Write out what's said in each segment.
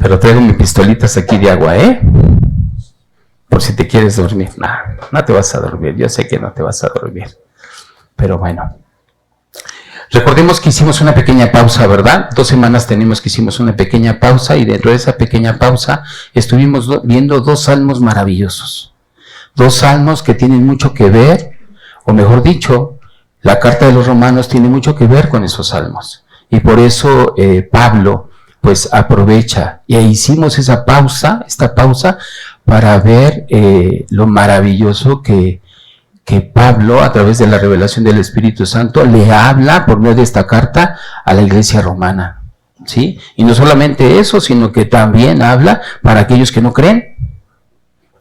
Pero traigo mis pistolitas aquí de agua, por si te quieres dormir. No te vas a dormir, yo sé que no te vas a dormir. Pero bueno. Recordemos que hicimos una pequeña pausa, ¿verdad? 2 semanas tenemos que hicimos una pequeña pausa y dentro de esa pequeña pausa estuvimos viendo 2 salmos maravillosos. 2 salmos que tienen mucho que ver, o mejor dicho, la carta de los Romanos tiene mucho que ver con esos salmos. Y por eso Pablo pues aprovecha. Y hicimos esta pausa para ver lo maravilloso que Pablo, a través de la revelación del Espíritu Santo, le habla por medio de esta carta a la iglesia romana, ¿sí? Y no solamente eso, sino que también habla para aquellos que no creen,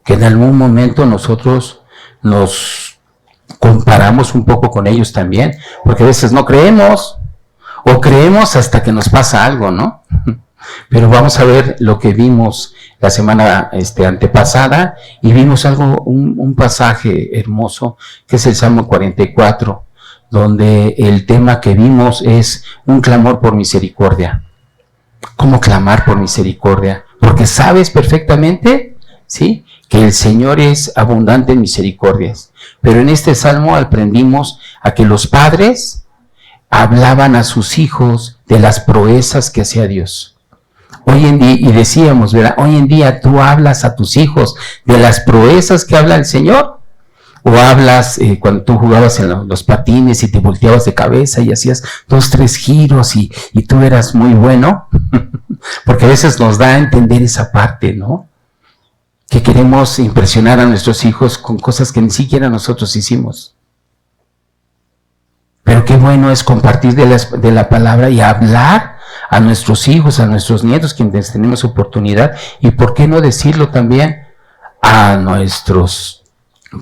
que en algún momento nosotros nos comparamos un poco con ellos también, porque a veces no creemos, o creemos hasta que nos pasa algo, ¿no? Pero vamos a ver lo que vimos la semana antepasada, y vimos un pasaje hermoso, que es el Salmo 44, donde el tema que vimos es un clamor por misericordia. ¿Cómo clamar por misericordia? Porque sabes perfectamente, ¿sí?, que el Señor es abundante en misericordias. Pero en este Salmo aprendimos a que los padres hablaban a sus hijos de las proezas que hacía Dios. Hoy en día, y decíamos, ¿verdad? Hoy en día tú hablas a tus hijos de las proezas que habla el Señor, o hablas cuando tú jugabas en los patines y te volteabas de cabeza y hacías 2, 3 giros y tú eras muy bueno, porque a veces nos da a entender esa parte, ¿no? Que queremos impresionar a nuestros hijos con cosas que ni siquiera nosotros hicimos. Pero qué bueno es compartir de la palabra y hablar a nuestros hijos, a nuestros nietos, quienes tenemos oportunidad, y por qué no decirlo también a nuestros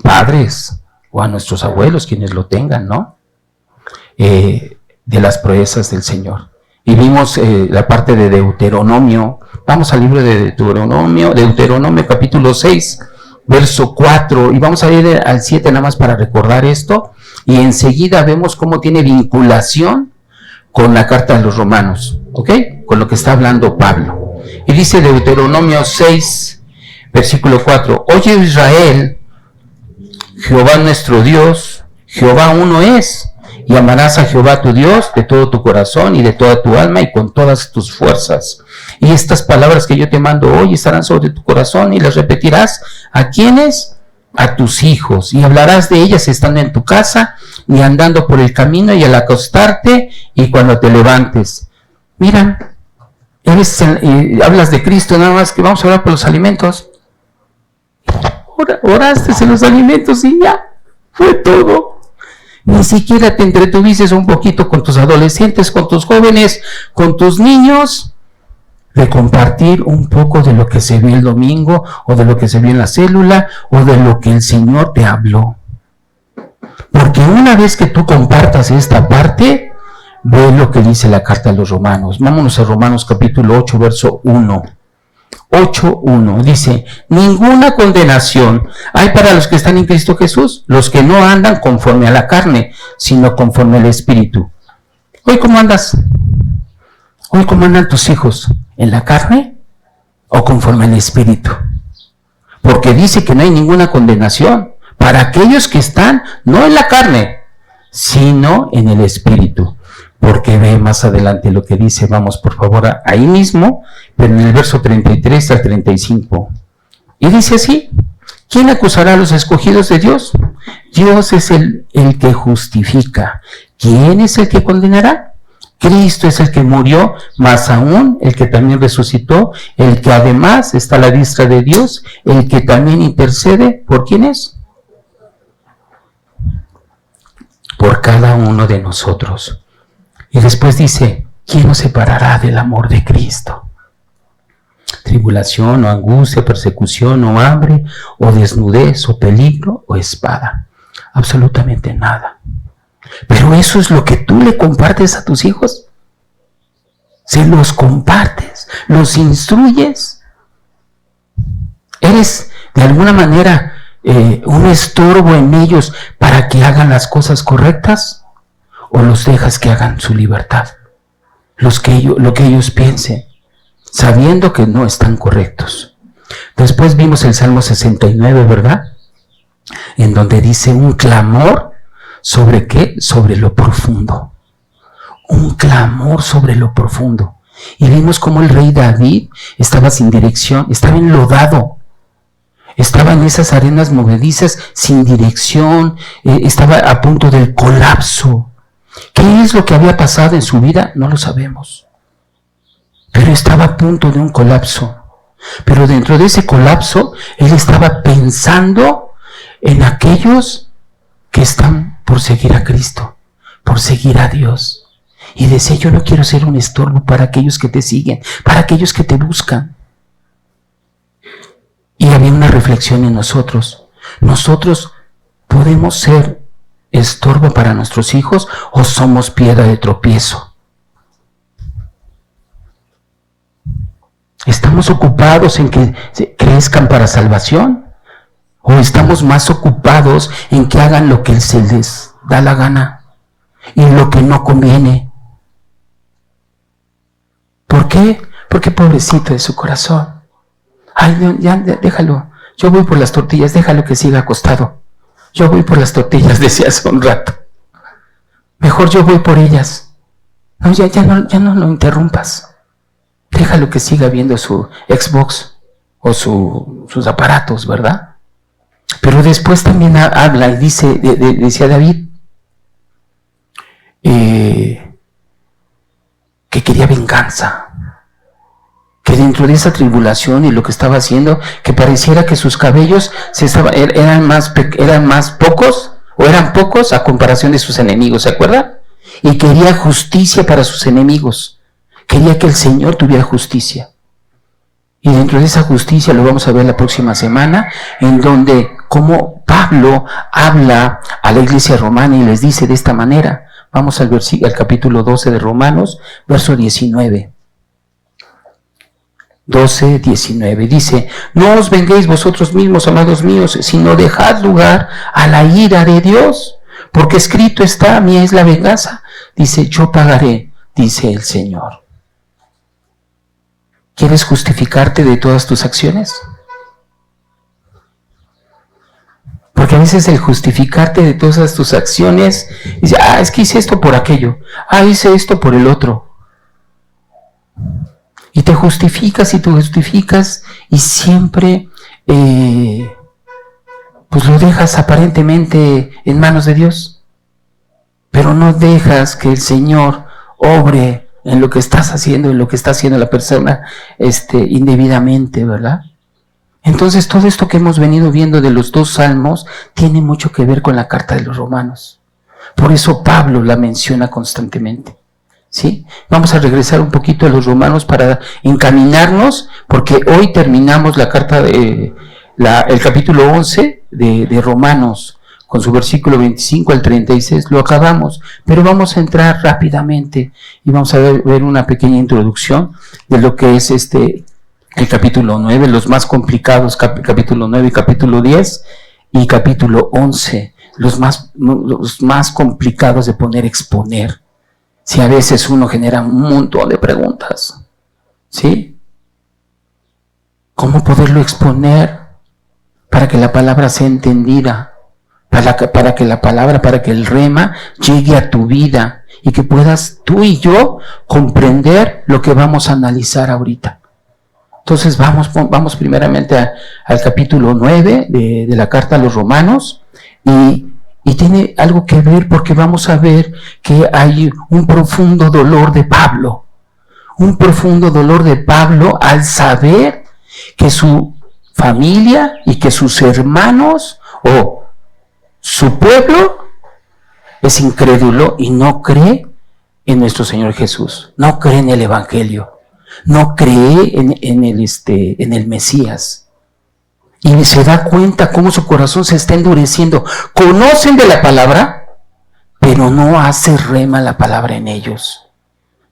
padres o a nuestros abuelos, quienes lo tengan, ¿no? De las proezas del Señor. Y vimos la parte de Deuteronomio. Vamos al libro de Deuteronomio capítulo 6, verso 4, y vamos a ir al 7 nada más para recordar esto, y enseguida vemos cómo tiene vinculación con la carta de los Romanos, ¿ok? Con lo que está hablando Pablo. Y dice Deuteronomio 6, versículo 4, Oye Israel, Jehová nuestro Dios, Jehová uno es, y amarás a Jehová tu Dios de todo tu corazón y de toda tu alma y con todas tus fuerzas. Y estas palabras que yo te mando hoy estarán sobre tu corazón y las repetirás. ¿A quiénes? A tus hijos. Y hablarás de ellas estando en tu casa y andando por el camino y al acostarte y cuando te levantes. Mira, hablas de Cristo, nada más que vamos a hablar por los alimentos. Oraste en los alimentos y ya, fue todo. Ni siquiera te entretuviste un poquito con tus adolescentes, con tus jóvenes, con tus niños, de compartir un poco de lo que se vio el domingo, o de lo que se vio en la célula, o de lo que el Señor te habló. Porque una vez que tú compartas esta parte, ve lo que dice la carta de los Romanos. Vámonos a Romanos capítulo 8, verso 1. 8:1 dice: ninguna condenación hay para los que están en Cristo Jesús, los que no andan conforme a la carne, sino conforme al Espíritu. ¿Hoy cómo andas? ¿Hoy cómo andan tus hijos? ¿En la carne o conforme al Espíritu? Porque dice que no hay ninguna condenación para aquellos que están no en la carne, sino en el Espíritu. Porque ve más adelante lo que dice. Vamos por favor ahí mismo, pero en el verso 33 al 35. Y dice así: ¿quién acusará a los escogidos de Dios? Dios es el que justifica. ¿Quién es el que condenará? Cristo es el que murió, más aún el que también resucitó, el que además está a la diestra de Dios, el que también intercede. ¿Por quién es? Por cada uno de nosotros. Y después dice: ¿quién nos separará del amor de Cristo? Tribulación o angustia, persecución o hambre, o desnudez o peligro o espada. Absolutamente nada. Pero eso es lo que tú le compartes a tus hijos. Se los compartes, los instruyes. Eres de alguna manera un estorbo en ellos para que hagan las cosas correctas, o los dejas que hagan su libertad, lo que ellos piensen. sabiendo que no están correctos. Después vimos el Salmo 69, ¿verdad? En donde dice un clamor, ¿sobre qué? Sobre lo profundo. Un clamor sobre lo profundo. Y vimos cómo el rey David estaba sin dirección, estaba enlodado. Estaba en esas arenas movedizas sin dirección, estaba a punto del colapso. ¿Qué es lo que había pasado en su vida? No lo sabemos. Pero estaba a punto de un colapso. Pero dentro de ese colapso, él estaba pensando en aquellos que están por seguir a Cristo, por seguir a Dios. Y decía, yo no quiero ser un estorbo para aquellos que te siguen, para aquellos que te buscan. Y había una reflexión en nosotros. ¿Nosotros podemos ser estorbo para nuestros hijos o somos piedra de tropiezo? ¿Estamos ocupados en que crezcan para salvación? ¿O estamos más ocupados en que hagan lo que se les da la gana y lo que no conviene? ¿Por qué? Porque pobrecito de su corazón. Ay, ya, déjalo. Yo voy por las tortillas, déjalo que siga acostado. Yo voy por las tortillas, decía hace un rato. Mejor yo voy por ellas. No, ya no lo interrumpas. Déjalo que siga viendo su Xbox o sus aparatos, ¿verdad? Pero después también habla y dice, decía David, que quería venganza. Que dentro de esa tribulación y lo que estaba haciendo, que pareciera que sus cabellos eran más pocos, o eran pocos a comparación de sus enemigos, ¿se acuerdan? Y quería justicia para sus enemigos. Quería que el Señor tuviera justicia. Y dentro de esa justicia lo vamos a ver la próxima semana, en donde como Pablo habla a la iglesia romana y les dice de esta manera. Vamos al capítulo 12 de Romanos, verso 19. 12, 19, dice, no os venguéis vosotros mismos, amados míos, sino dejad lugar a la ira de Dios, porque escrito está, mía es la venganza, dice, yo pagaré, dice el Señor. ¿Quieres justificarte de todas tus acciones? Porque a veces el justificarte de todas tus acciones, dice, es que hice esto por aquello, hice esto por el otro. Y te justificas y siempre pues lo dejas aparentemente en manos de Dios. Pero no dejas que el Señor obre en lo que estás haciendo, en lo que está haciendo la persona indebidamente, ¿verdad? Entonces todo esto que hemos venido viendo de los dos salmos tiene mucho que ver con la carta de los Romanos. Por eso Pablo la menciona constantemente. ¿Sí? Vamos a regresar un poquito a los Romanos para encaminarnos, porque hoy terminamos la carta el capítulo 11 de Romanos, con su versículo 25 al 36, lo acabamos, pero vamos a entrar rápidamente y vamos a ver una pequeña introducción de lo que es el capítulo 9, los más complicados, capítulo 9 y capítulo 10 y capítulo 11, los más complicados de exponer. Si a veces uno genera un montón de preguntas, ¿sí? ¿Cómo poderlo exponer para que la palabra sea entendida? Para que el rema llegue a tu vida y que puedas tú y yo comprender lo que vamos a analizar ahorita. Entonces vamos primeramente al capítulo 9 de la carta a los Romanos y tiene algo que ver porque vamos a ver que hay un profundo dolor de Pablo. Un profundo dolor de Pablo al saber que su familia y que sus hermanos o su pueblo es incrédulo y no cree en nuestro Señor Jesús. No cree en el Evangelio. No cree en el Mesías. Y se da cuenta cómo su corazón se está endureciendo. Conocen de la palabra, pero no hace rema la palabra en ellos.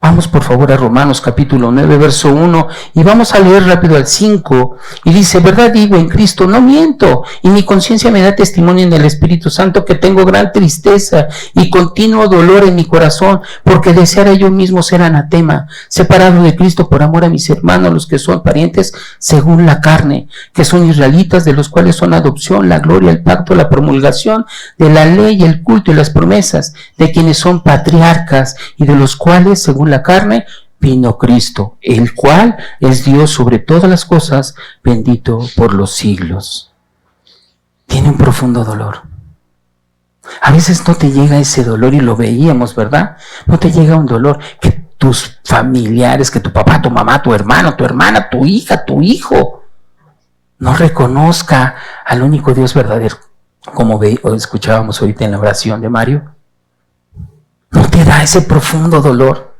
Vamos por favor a Romanos capítulo 9, verso 1, y vamos a leer rápido al 5, y dice: verdad digo en Cristo, no miento, y mi conciencia me da testimonio en el Espíritu Santo que tengo gran tristeza y continuo dolor en mi corazón, porque deseara yo mismo ser anatema, separado de Cristo por amor a mis hermanos, los que son parientes según la carne, que son israelitas, de los cuales son adopción, la gloria, el pacto, la promulgación de la ley, el culto y las promesas, de quienes son patriarcas, y de los cuales, según la carne, vino Cristo, el cual es Dios sobre todas las cosas, bendito por los siglos. Tiene un profundo dolor. A veces no te llega ese dolor, y lo veíamos, ¿verdad? No te llega un dolor que tus familiares, que tu papá, tu mamá, tu hermano, tu hermana, tu hija, tu hijo, no reconozca al único Dios verdadero, como escuchábamos ahorita en la oración de Mario. No te da ese profundo dolor.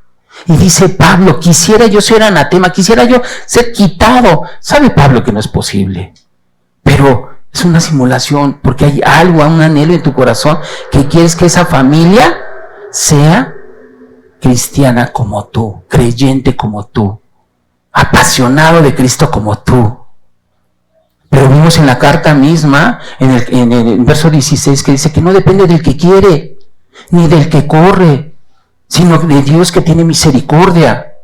Y dice Pablo: quisiera yo ser anatema, quisiera yo ser quitado. Sabe Pablo que no es posible, pero es una simulación, porque hay algo, un anhelo en tu corazón que quieres que esa familia sea cristiana como tú, creyente como tú, apasionado de Cristo como tú. Pero vimos en la carta misma, en el verso 16, que dice que no depende del que quiere, ni del que corre, sino de Dios que tiene misericordia.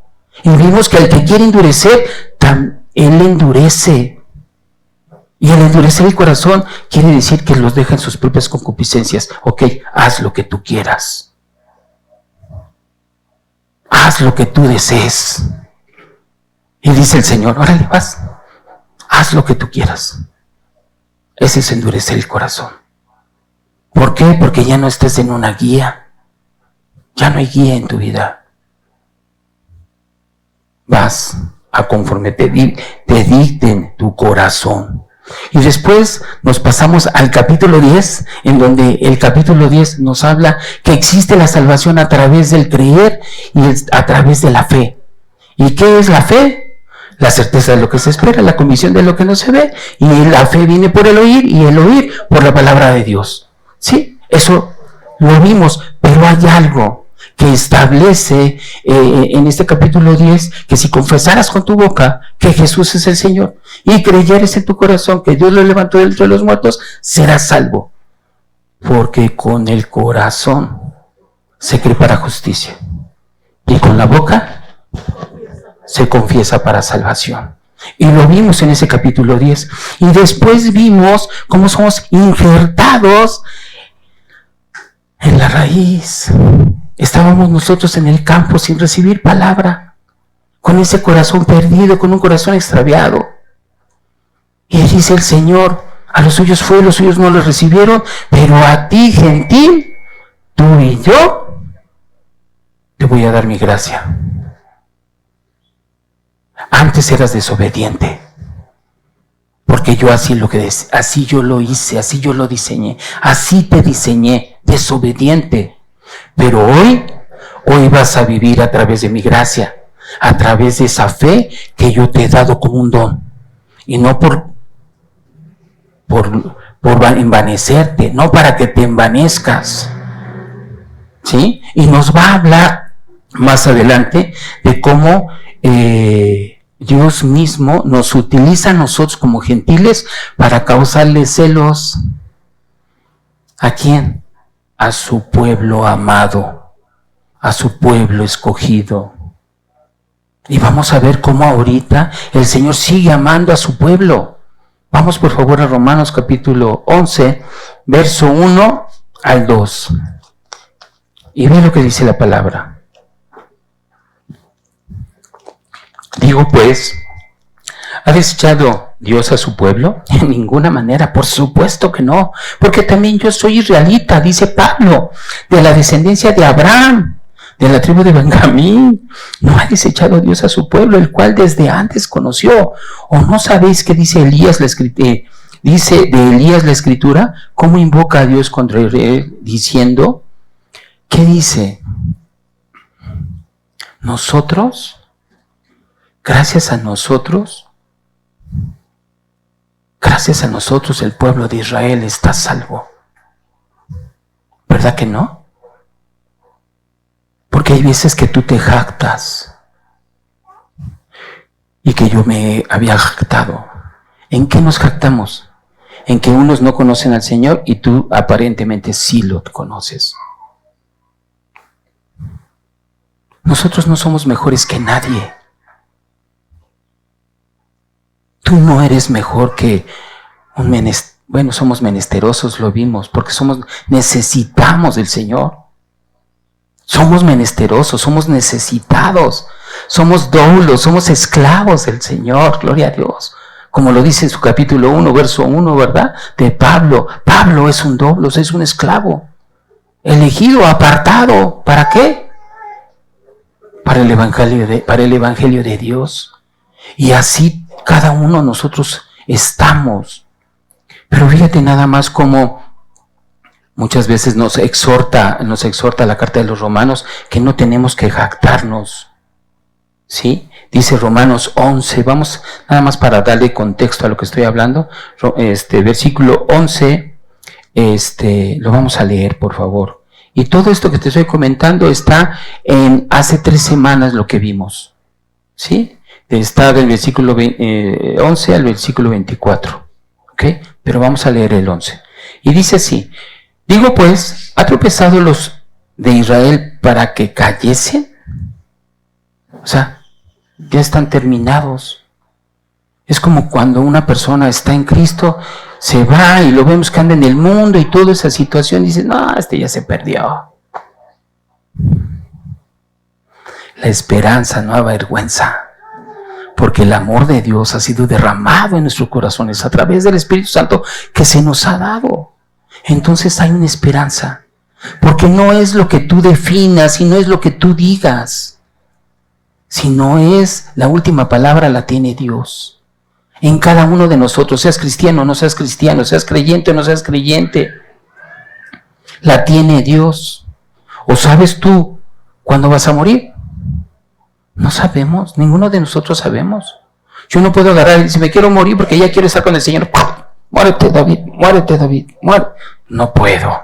Y vimos que al que quiere endurecer, Él endurece. Y el endurecer el corazón quiere decir que los deja en sus propias concupiscencias. Ok, haz lo que tú quieras. Haz lo que tú desees. Y dice el Señor: órale, vas, haz lo que tú quieras. Ese es endurecer el corazón. ¿Por qué? Porque ya no estás en una guía. Ya no hay guía en tu vida. Vas a conforme te dicten tu corazón. Y después nos pasamos al capítulo 10, en donde el capítulo 10 nos habla que existe la salvación a través del creer y a través de la fe. ¿Y qué es la fe? La certeza de lo que se espera, la convicción de lo que no se ve. Y la fe viene por el oír, y el oír por la palabra de Dios. ¿Sí? Eso lo vimos, pero hay algo que establece en este capítulo 10, que si confesaras con tu boca que Jesús es el Señor y creyeres en tu corazón que Dios lo levantó de entre los muertos, serás salvo. Porque con el corazón se cree para justicia, y con la boca se confiesa para salvación. Y lo vimos en ese capítulo 10. Y después vimos cómo somos injertados en la raíz. Estábamos nosotros en el campo sin recibir palabra, con ese corazón perdido, con un corazón extraviado. Y dice el Señor: a los suyos fue, los suyos no los recibieron, pero a ti, gentil, tú y yo, te voy a dar mi gracia. Antes eras desobediente, porque yo así yo lo hice, así yo lo diseñé, así te diseñé, desobediente. Pero hoy vas a vivir a través de mi gracia, a través de esa fe que yo te he dado como un don, y no por envanecerte, no para que te envanezcas. ¿Sí? Y nos va a hablar más adelante de cómo Dios mismo nos utiliza a nosotros como gentiles para causarle celos. ¿A quién? A su pueblo amado, a su pueblo escogido. Y vamos a ver cómo ahorita el Señor sigue amando a su pueblo. Vamos por favor a Romanos capítulo 11, verso 1 al 2. Y ve lo que dice la palabra. Digo pues, ¿ha desechado Dios a su pueblo? En ninguna manera, por supuesto que no, porque también yo soy israelita, dice Pablo, de la descendencia de Abraham, de la tribu de Benjamín. No ha desechado Dios a su pueblo, el cual desde antes conoció. ¿O no sabéis qué dice Elías dice de Elías la escritura? ¿Cómo invoca a Dios contra Israel diciendo? ¿Qué dice? Nosotros, gracias a nosotros el pueblo de Israel está salvo. ¿Verdad que no? Porque hay veces que tú te jactas y que yo me había jactado. ¿En qué nos jactamos? En que unos no conocen al Señor y tú aparentemente sí lo conoces. Nosotros no somos mejores que nadie. Tú no eres mejor que un menesteroso. Bueno, somos menesterosos, lo vimos, porque necesitamos del Señor. Somos menesterosos, somos necesitados, somos doulos, somos esclavos del Señor, gloria a Dios. Como lo dice en su capítulo 1, verso 1, ¿verdad? De Pablo. Pablo es un doulos, es un esclavo. Elegido, apartado. ¿Para qué? Para el Evangelio de Dios. Y así cada uno de nosotros estamos. Pero fíjate nada más cómo muchas veces nos exhorta la carta de los Romanos que no tenemos que jactarnos. ¿Sí? Dice Romanos 11, vamos nada más para darle contexto a lo que estoy hablando. Versículo 11, lo vamos a leer, por favor. Y todo esto que te estoy comentando está en hace 3 semanas lo que vimos. ¿Sí? Está del versículo 11 al versículo 24. ¿Ok? Pero vamos a leer el 11. Y dice así: digo pues, ¿ha tropezado los de Israel para que cayesen? O sea, ya están terminados. Es como cuando una persona está en Cristo, se va y lo vemos que anda en el mundo y toda esa situación, dice, no, ya se perdió. La esperanza no avergüenza, porque el amor de Dios ha sido derramado en nuestros corazones a través del Espíritu Santo que se nos ha dado. Entonces hay una esperanza, porque no es lo que tú definas y no es lo que tú digas, sino es la última palabra la tiene Dios. En cada uno de nosotros, seas cristiano o no seas cristiano, seas creyente o no seas creyente, la tiene Dios. ¿O sabes tú cuándo vas a morir? No sabemos, ninguno de nosotros sabemos. Yo no puedo agarrar y decir, me quiero morir porque ya quiero estar con el Señor. Muérete, David, muérete, David, muérete. No puedo.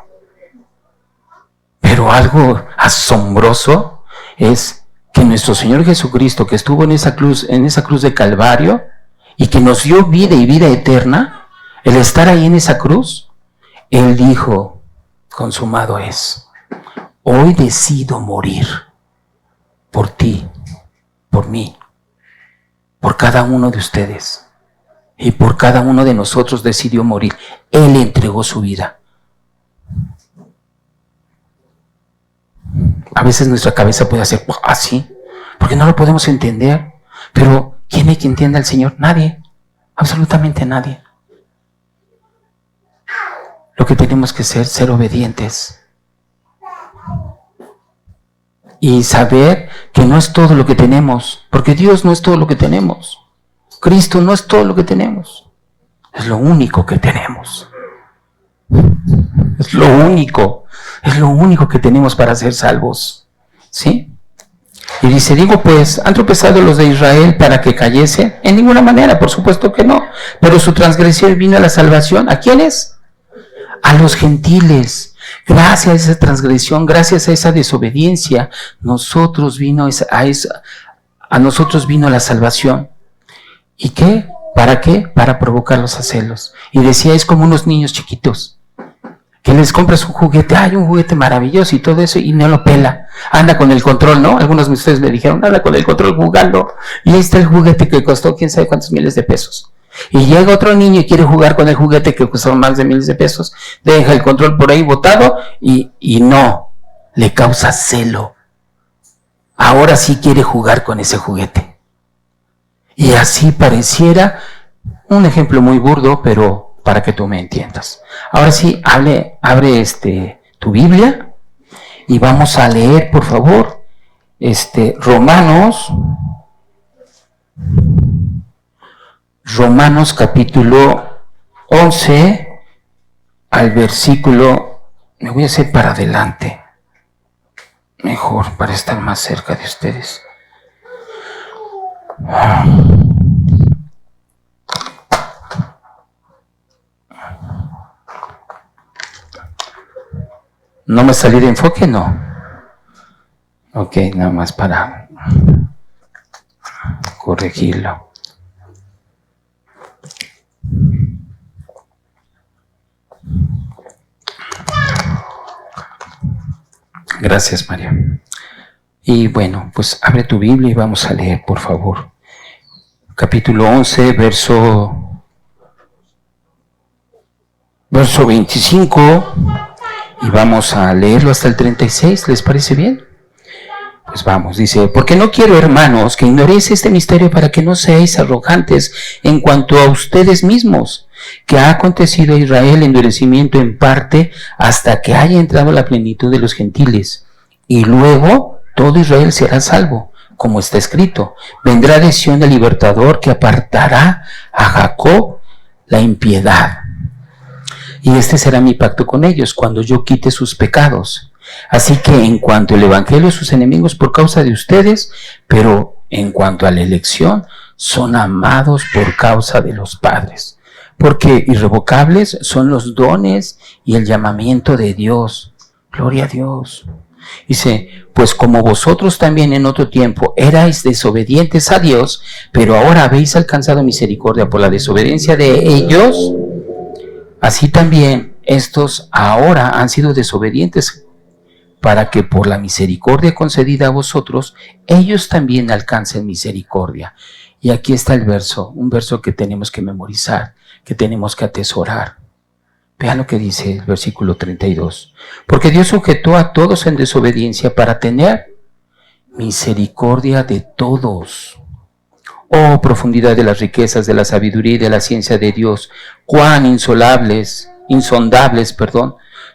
Pero algo asombroso es que nuestro Señor Jesucristo, que estuvo en esa cruz de Calvario, y que nos dio vida y vida eterna, el estar ahí en esa cruz, Él dijo, consumado es. Hoy decido morir por ti, por mí, por cada uno de ustedes. Y por cada uno de nosotros decidió morir. Él entregó su vida. A veces nuestra cabeza puede hacer así, porque no lo podemos entender. Pero ¿quién hay que entienda al Señor? Nadie, absolutamente nadie. Lo que tenemos que ser obedientes. Y saber que no es todo lo que tenemos, porque Dios no es todo lo que tenemos. Cristo no es todo lo que tenemos. Es lo único que tenemos. Es lo único que tenemos para ser salvos. ¿Sí? Y dice, digo pues, ¿han tropezado los de Israel para que cayese? En ninguna manera, por supuesto que no. Pero su transgresión vino a la salvación. ¿A quiénes? A los gentiles. Gracias a esa transgresión, gracias a esa desobediencia, a nosotros vino la salvación. ¿Y qué? ¿Para qué? Para provocarlos a celos. Y decía, es como unos niños chiquitos, que les compras un juguete, un juguete maravilloso y todo eso, y no lo pela. Anda con el control, ¿no? Algunos de ustedes me dijeron, anda con el control jugando, y ahí está el juguete que costó quién sabe cuántos miles de pesos. Y llega otro niño y quiere jugar con el juguete que costó más de miles de pesos, deja el control por ahí botado y no, le causa celo. Ahora sí quiere jugar con ese juguete. Y así pareciera un ejemplo muy burdo, pero para que tú me entiendas. Ahora sí, abre tu Biblia y vamos a leer, por favor, Romanos capítulo 11 al versículo, me voy a hacer para adelante, mejor para estar más cerca de ustedes. ¿No me salí de enfoque? No. Ok, nada más para corregirlo. Gracias, María. Y bueno, pues abre tu Biblia y vamos a leer, por favor. Capítulo 11, verso 25, y vamos a leerlo hasta el 36, ¿les parece bien? Pues vamos, dice: porque no quiero, hermanos, que ignoréis este misterio, para que no seáis arrogantes en cuanto a ustedes mismos, que ha acontecido a Israel endurecimiento en parte hasta que haya entrado la plenitud de los gentiles, y luego todo Israel será salvo, como está escrito: vendrá de Sión el libertador, que apartará a Jacob la impiedad. Y este será mi pacto con ellos, cuando yo quite sus pecados. Así que en cuanto al evangelio, sus enemigos por causa de ustedes, pero en cuanto a la elección, son amados por causa de los padres. Porque irrevocables son los dones y el llamamiento de Dios. Gloria a Dios. Dice: pues como vosotros también en otro tiempo erais desobedientes a Dios, pero ahora habéis alcanzado misericordia por la desobediencia de ellos, así también estos ahora han sido desobedientes, para que por la misericordia concedida a vosotros, ellos también alcancen misericordia. Y aquí está el verso, un verso que tenemos que memorizar, que tenemos que atesorar. Vean lo que dice el versículo 32. Porque Dios sujetó a todos en desobediencia para tener misericordia de todos. Oh, profundidad de las riquezas, de la sabiduría y de la ciencia de Dios, cuán insondables,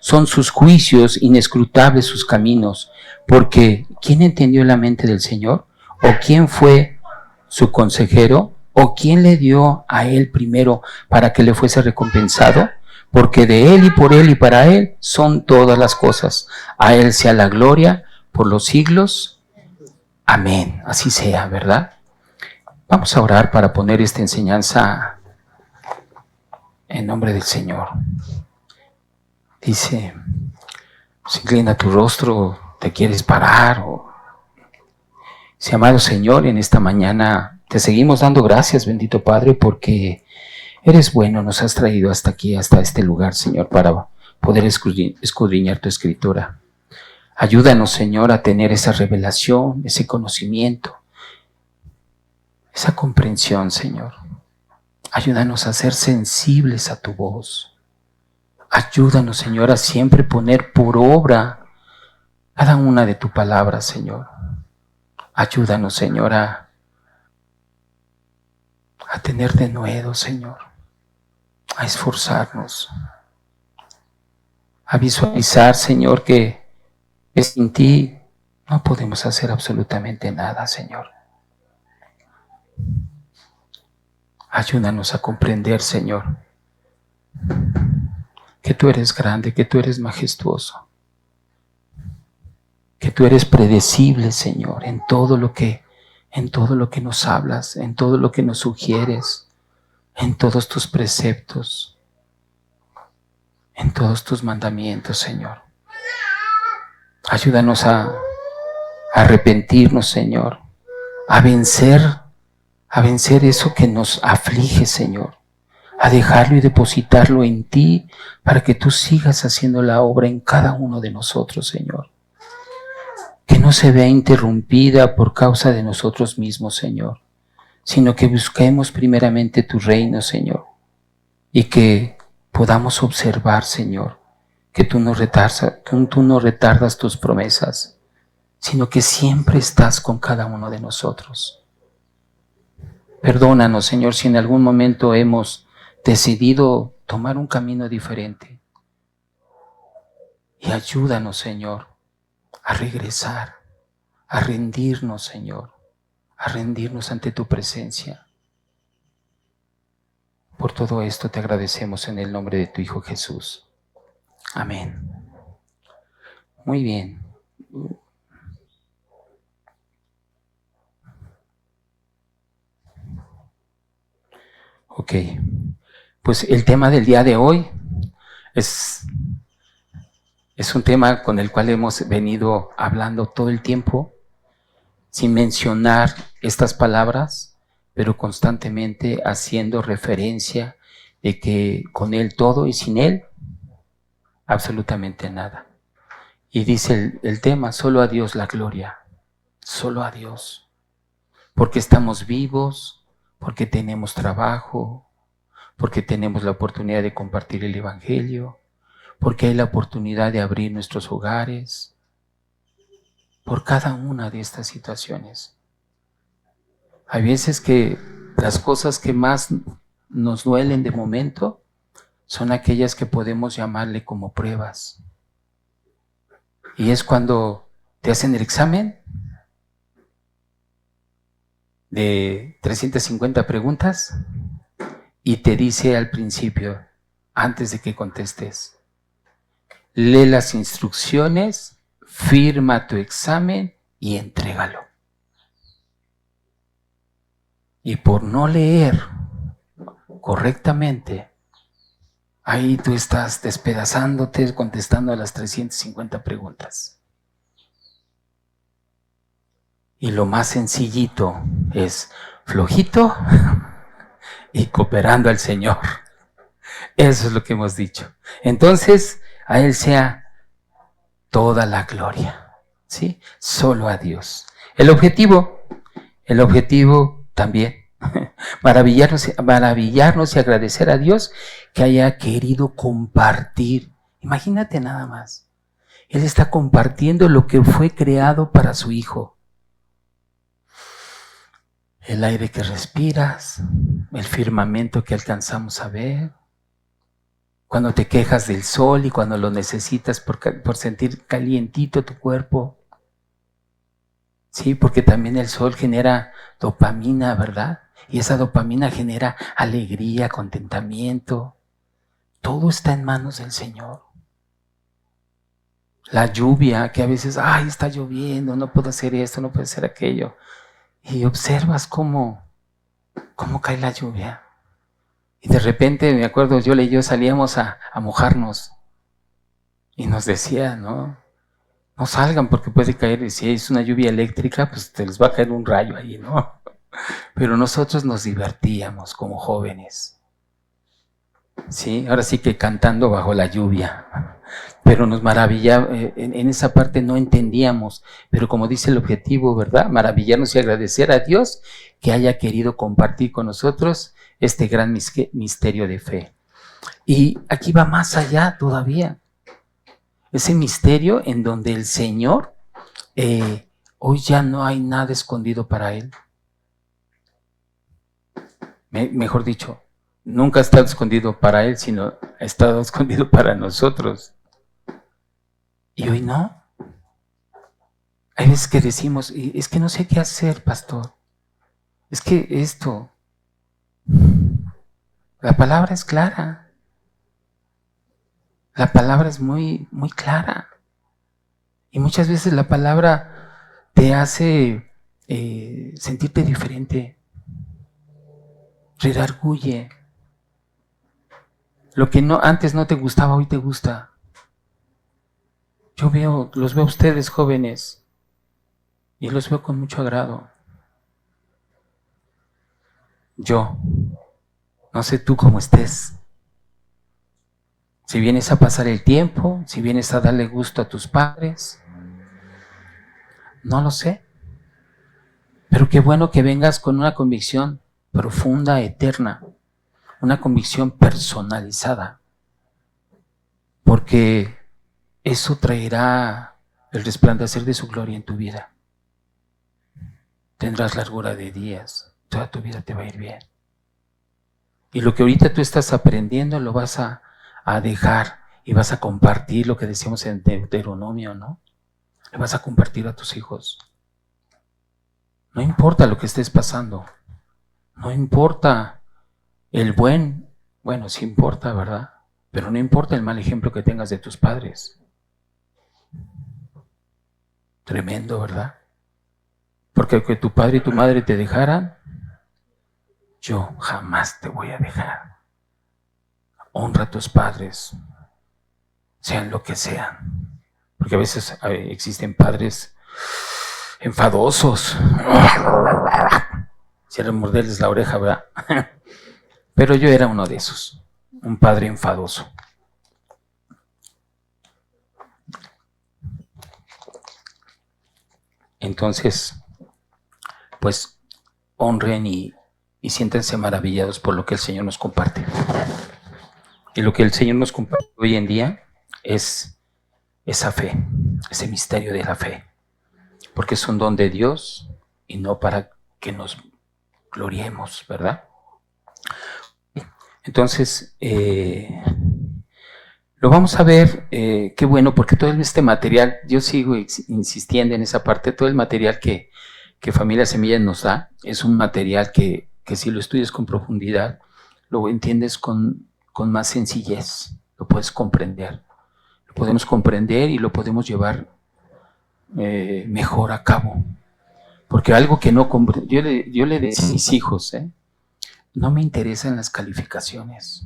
son sus juicios, inescrutables sus caminos. Porque ¿quién entendió la mente del Señor? ¿O quién fue su consejero? ¿O quién le dio a él primero para que le fuese recompensado? Porque de él y por él y para él son todas las cosas. A él sea la gloria por los siglos. Amén. Así sea, ¿verdad? Vamos a orar para poner esta enseñanza en nombre del Señor. Dice: se inclina tu rostro, te quieres parar. Dice: amado Señor, en esta mañana te seguimos dando gracias, bendito Padre, porque eres bueno, nos has traído hasta aquí, hasta este lugar, Señor, para poder escudriñar tu escritura. Ayúdanos, Señor, a tener esa revelación, ese conocimiento, esa comprensión, Señor. Ayúdanos a ser sensibles a tu voz. Ayúdanos, Señor, a siempre poner por obra cada una de tu palabra, Señor. Ayúdanos, Señor, a tener denuedo, Señor, a esforzarnos, a visualizar, Señor, que sin ti no podemos hacer absolutamente nada, Señor. Ayúdanos a comprender, Señor, que tú eres grande, que tú eres majestuoso, que tú eres predecible, Señor, en todo lo que nos hablas, en todo lo que nos sugieres, en todos tus preceptos, en todos tus mandamientos, Señor. Ayúdanos a arrepentirnos, Señor, a vencer eso que nos aflige, Señor, a dejarlo y depositarlo en ti, para que tú sigas haciendo la obra en cada uno de nosotros, Señor. Que no se vea interrumpida por causa de nosotros mismos, Señor, sino que busquemos primeramente tu reino, Señor, y que podamos observar, Señor, que tú no retardas tus promesas, sino que siempre estás con cada uno de nosotros. Perdónanos, Señor, si en algún momento hemos decidido tomar un camino diferente. Y ayúdanos, Señor, a regresar, a rendirnos, Señor, a rendirnos ante tu presencia. Por todo esto te agradecemos en el nombre de tu Hijo Jesús. Amén. Muy bien. Ok, pues el tema del día de hoy es Es un tema con el cual hemos venido hablando todo el tiempo, sin mencionar estas palabras, pero constantemente haciendo referencia de que con Él todo y sin Él absolutamente nada. Y dice el tema, solo a Dios la gloria, solo a Dios, porque estamos vivos, porque tenemos trabajo, porque tenemos la oportunidad de compartir el Evangelio, porque hay la oportunidad de abrir nuestros hogares, por cada una de estas situaciones. Hay veces que las cosas que más nos duelen de momento son aquellas que podemos llamarle como pruebas. Y es cuando te hacen el examen de 350 preguntas y te dice al principio, antes de que contestes, lee las instrucciones, firma tu examen y entrégalo. Y por no leer correctamente, ahí tú estás despedazándote contestando a las 350 preguntas. Y lo más sencillito es flojito y cooperando al Señor. Eso es lo que hemos dicho. Entonces, a Él sea toda la gloria, ¿sí? Solo a Dios. El objetivo también, maravillarnos y agradecer a Dios que haya querido compartir. Imagínate nada más. Él está compartiendo lo que fue creado para su Hijo. El aire que respiras, el firmamento que alcanzamos a ver, cuando te quejas del sol y cuando lo necesitas por sentir calientito tu cuerpo. Sí, porque también el sol genera dopamina, ¿verdad? Y esa dopamina genera alegría, contentamiento. Todo está en manos del Señor. La lluvia, que a veces, ay, está lloviendo, no puedo hacer esto, no puedo hacer aquello. Y observas cómo cae la lluvia. Y de repente, me acuerdo, yo salíamos a mojarnos. Y nos decía, no salgan porque puede caer, y si es una lluvia eléctrica, pues te les va a caer un rayo ahí, ¿no? Pero nosotros nos divertíamos como jóvenes. Sí, ahora sí que cantando bajo la lluvia. Pero nos maravillaba, en esa parte no entendíamos, pero como dice el objetivo, ¿verdad? Maravillarnos y agradecer a Dios que haya querido compartir con nosotros este gran misterio de fe. Y aquí va más allá todavía. Ese misterio en donde el Señor, hoy ya no hay nada escondido para Él. Mejor dicho, nunca ha estado escondido para Él, sino ha estado escondido para nosotros. Y hoy no. Hay veces que decimos, es que no sé qué hacer, pastor. Es que esto, la palabra es clara. La palabra es muy, muy clara. Y muchas veces la palabra te hace sentirte diferente. Redarguye. Lo que antes no te gustaba, hoy te gusta. Los veo a ustedes jóvenes y los veo con mucho agrado. Yo, no sé tú cómo estés. Si vienes a pasar el tiempo, si vienes a darle gusto a tus padres, no lo sé. Pero qué bueno que vengas con una convicción profunda, eterna, una convicción personalizada, porque eso traerá el resplandecer de su gloria en tu vida. Tendrás largura de días, toda tu vida te va a ir bien. Y lo que ahorita tú estás aprendiendo lo vas a dejar y vas a compartir lo que decíamos en Deuteronomio, ¿no? Le vas a compartir a tus hijos. No importa lo que estés pasando, no importa bueno, sí importa, ¿verdad? Pero no importa el mal ejemplo que tengas de tus padres. Tremendo, ¿verdad? Porque que tu padre y tu madre te dejaran, yo jamás te voy a dejar. Honra a tus padres. sean lo que sean. Porque a veces existen padres enfadosos. Quisiera morderles la oreja, ¿verdad? Pero yo era uno de esos, un padre enfadoso. Entonces, pues honren y siéntense maravillados por lo que el Señor nos comparte. Y lo que el Señor nos comparte hoy en día es esa fe, ese misterio de la fe. Porque es un don de Dios y no para que nos gloriemos, ¿verdad? Entonces, lo vamos a ver, qué bueno, porque todo este material, yo sigo insistiendo en esa parte, todo el material que Familia Semilla nos da, es un material que si lo estudias con profundidad, lo entiendes con más sencillez, lo puedes comprender. Lo podemos comprender y lo podemos llevar mejor a cabo. Porque algo que no comprendo, yo le decía a mis hijos, no me interesan las calificaciones.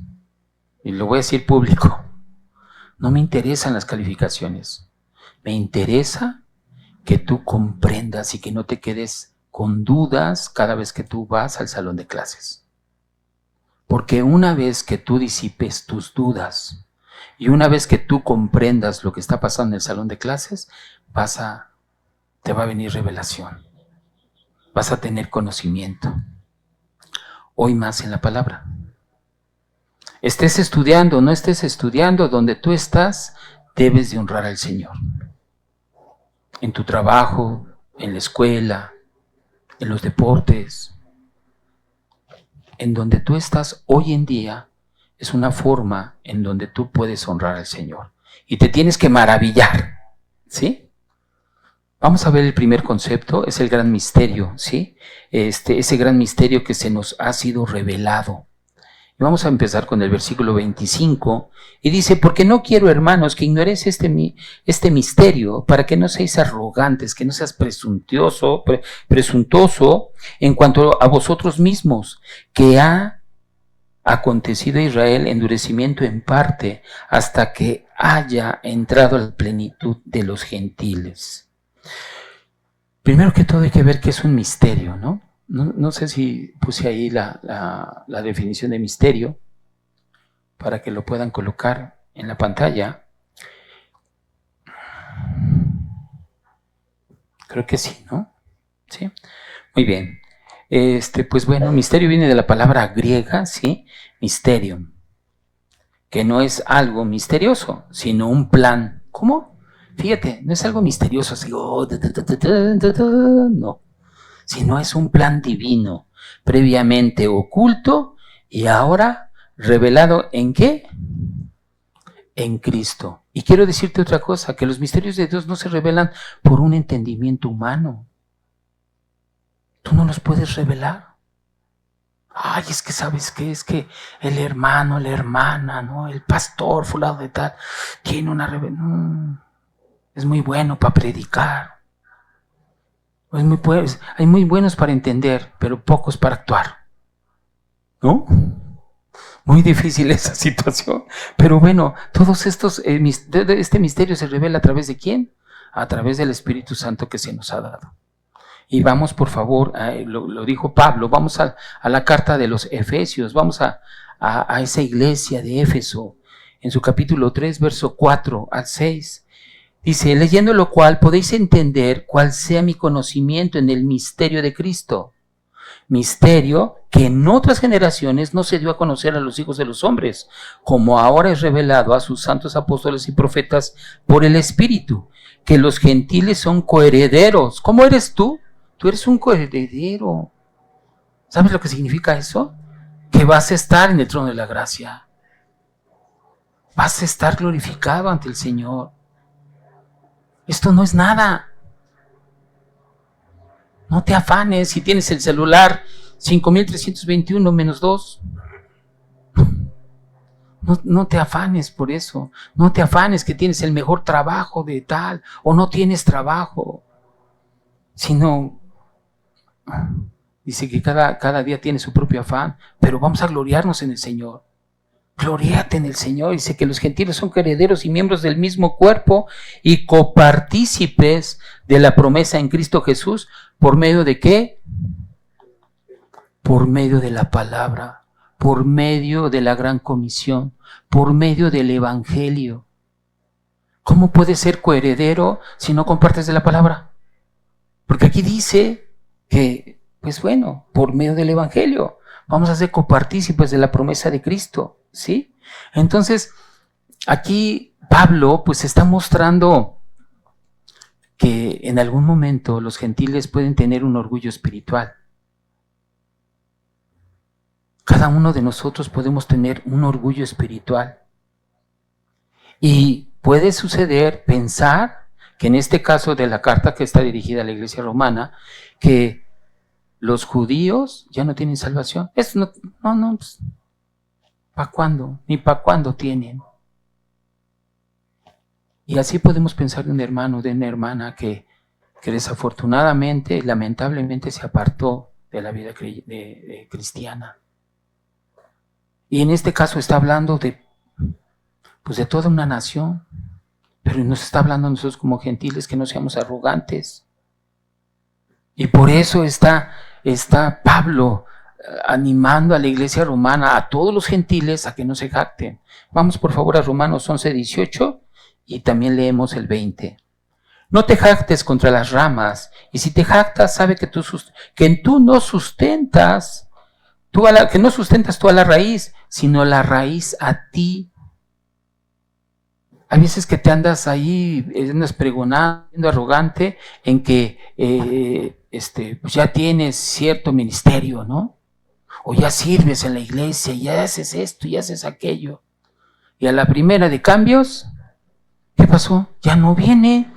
Y lo voy a decir público. No me interesan las calificaciones. Me interesa que tú comprendas y que no te quedes con dudas cada vez que tú vas al salón de clases. Porque una vez que tú disipes tus dudas y una vez que tú comprendas lo que está pasando en el salón de clases, te va a venir revelación. Vas a tener conocimiento. Hoy más en la palabra. Estés estudiando o no estés estudiando, donde tú estás, debes de honrar al Señor. En tu trabajo, en la escuela, en los deportes. En donde tú estás hoy en día, es una forma en donde tú puedes honrar al Señor. Y te tienes que maravillar, ¿sí? Vamos a ver el primer concepto, es el gran misterio, ¿sí? Ese gran misterio que se nos ha sido revelado. Y vamos a empezar con el versículo 25, y dice, porque no quiero, hermanos, que ignoréis este misterio, para que no seáis arrogantes, que no seas presuntuoso en cuanto a vosotros mismos, que ha acontecido a Israel endurecimiento en parte, hasta que haya entrado a la plenitud de los gentiles. Primero que todo hay que ver que es un misterio, ¿no? No sé si puse ahí la definición de misterio para que lo puedan colocar en la pantalla. Creo que sí, ¿no? Sí. Muy bien. Pues bueno, misterio viene de la palabra griega, ¿sí? Mysterium, que no es algo misterioso, sino un plan. ¿Cómo? Fíjate, no es algo misterioso, así, no. Sino es un plan divino, previamente oculto y ahora revelado ¿en qué? En Cristo. Y quiero decirte otra cosa, que los misterios de Dios no se revelan por un entendimiento humano. Tú no los puedes revelar. Ay, es que ¿sabes qué? Es que el hermano, la hermana, ¿no? El pastor fulano de tal, tiene una revelación. Es muy bueno para predicar. Hay muy buenos para entender, pero pocos para actuar. ¿No? Muy difícil esa situación. Pero bueno, todos estos, este misterio se revela a través de ¿quién? A través del Espíritu Santo que se nos ha dado. Y vamos, por favor, lo dijo Pablo, vamos a la carta de los Efesios, vamos a esa iglesia de Éfeso, en su capítulo 3, verso 4 al 6. Dice, leyendo lo cual podéis entender cuál sea mi conocimiento en el misterio de Cristo. Misterio que en otras generaciones no se dio a conocer a los hijos de los hombres, como ahora es revelado a sus santos apóstoles y profetas por el Espíritu, que los gentiles son coherederos. ¿Cómo eres tú? Tú eres un coheredero. ¿Sabes lo que significa eso? Que vas a estar en el trono de la gracia. Vas a estar glorificado ante el Señor. Esto no es nada. No te afanes si tienes el celular 5321 menos 2. No te afanes por eso. No te afanes que tienes el mejor trabajo de tal o no tienes trabajo. Sino, dice que cada día tiene su propio afán, pero vamos a gloriarnos en el Señor. Gloriate en el Señor. Dice que los gentiles son herederos y miembros del mismo cuerpo y copartícipes de la promesa en Cristo Jesús. ¿Por medio de qué? Por medio de la palabra, por medio de la gran comisión, por medio del evangelio. ¿Cómo puedes ser coheredero si no compartes de la palabra? Porque aquí dice que, pues bueno, por medio del evangelio vamos a ser copartícipes de la promesa de Cristo, ¿sí? Entonces, aquí Pablo pues está mostrando que en algún momento los gentiles pueden tener un orgullo espiritual. Cada uno de nosotros podemos tener un orgullo espiritual. Y puede suceder, pensar, que en este caso de la carta que está dirigida a la iglesia romana, que los judíos ya no tienen salvación. Eso no, pues, ¿para cuándo? Ni para cuándo tienen. Y así podemos pensar de un hermano, de una hermana que desafortunadamente, lamentablemente se apartó de la vida cristiana. Y en este caso está hablando de toda una nación, pero nos está hablando a nosotros como gentiles que no seamos arrogantes. Y por eso está Pablo animando a la iglesia romana, a todos los gentiles, a que no se jacten. Vamos por favor a Romanos 11:18 y también leemos el 20. No te jactes contra las ramas, y si te jactas, sabe que tú no sustentas, que no sustentas tú a la raíz, sino la raíz a ti. Hay veces que te andas ahí, andas pregonando, arrogante, en que pues ya tienes cierto ministerio, ¿no? O ya sirves en la iglesia, ya haces esto, ya haces aquello. Y a la primera de cambios, ¿qué pasó? Ya no viene,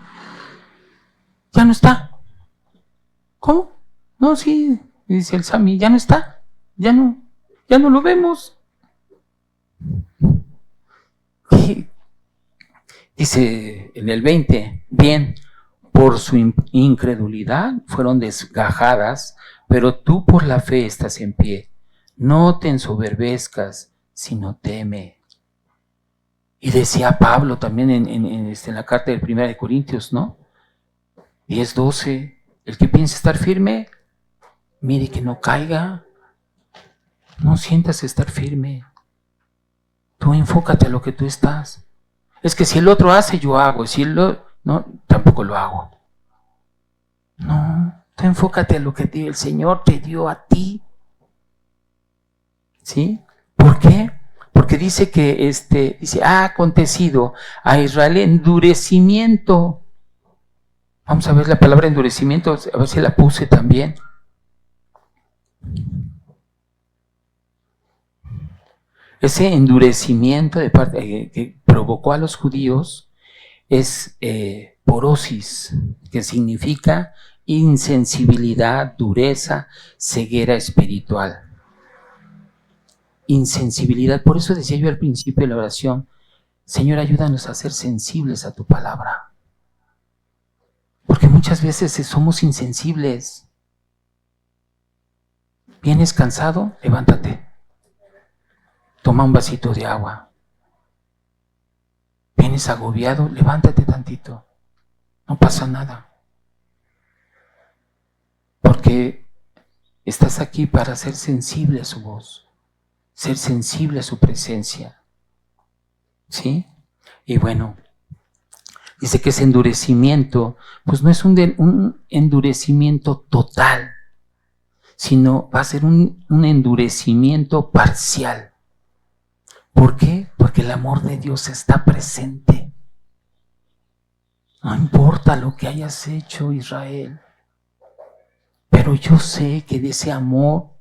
ya no está. ¿Cómo? No, sí, dice el Sami, ya no está, ya no lo vemos. ¿Qué? Dice en el 20, bien, por su incredulidad fueron desgajadas, pero tú por la fe estás en pie. No te ensoberbezcas, sino teme. Y decía Pablo también en la carta del 1 de Corintios, ¿no? 10:12, el que piensa estar firme, mire que no caiga. No sientas estar firme. Tú enfócate a lo que tú estás. Es que si el otro hace, yo hago. Si no, tampoco lo hago. No, tú enfócate a lo que el Señor te dio a ti. ¿Sí? ¿Por qué? Porque dice que ha acontecido a Israel endurecimiento. Vamos a ver la palabra endurecimiento, a ver si la puse también. Ese endurecimiento de parte que provocó a los judíos es porosis, que significa insensibilidad, dureza, ceguera espiritual. Insensibilidad, por eso decía yo al principio de la oración, Señor, ayúdanos a ser sensibles a tu palabra. Porque muchas veces somos insensibles. ¿Vienes cansado? Levántate. Toma un vasito de agua. ¿Vienes agobiado? Levántate tantito. No pasa nada. Porque estás aquí para ser sensible a su voz, ser sensible a su presencia. ¿Sí? Y bueno, dice que ese endurecimiento, pues no es un endurecimiento total, sino va a ser un endurecimiento parcial. ¿Por qué? Porque el amor de Dios está presente. No importa lo que hayas hecho, Israel, pero yo sé que de ese amor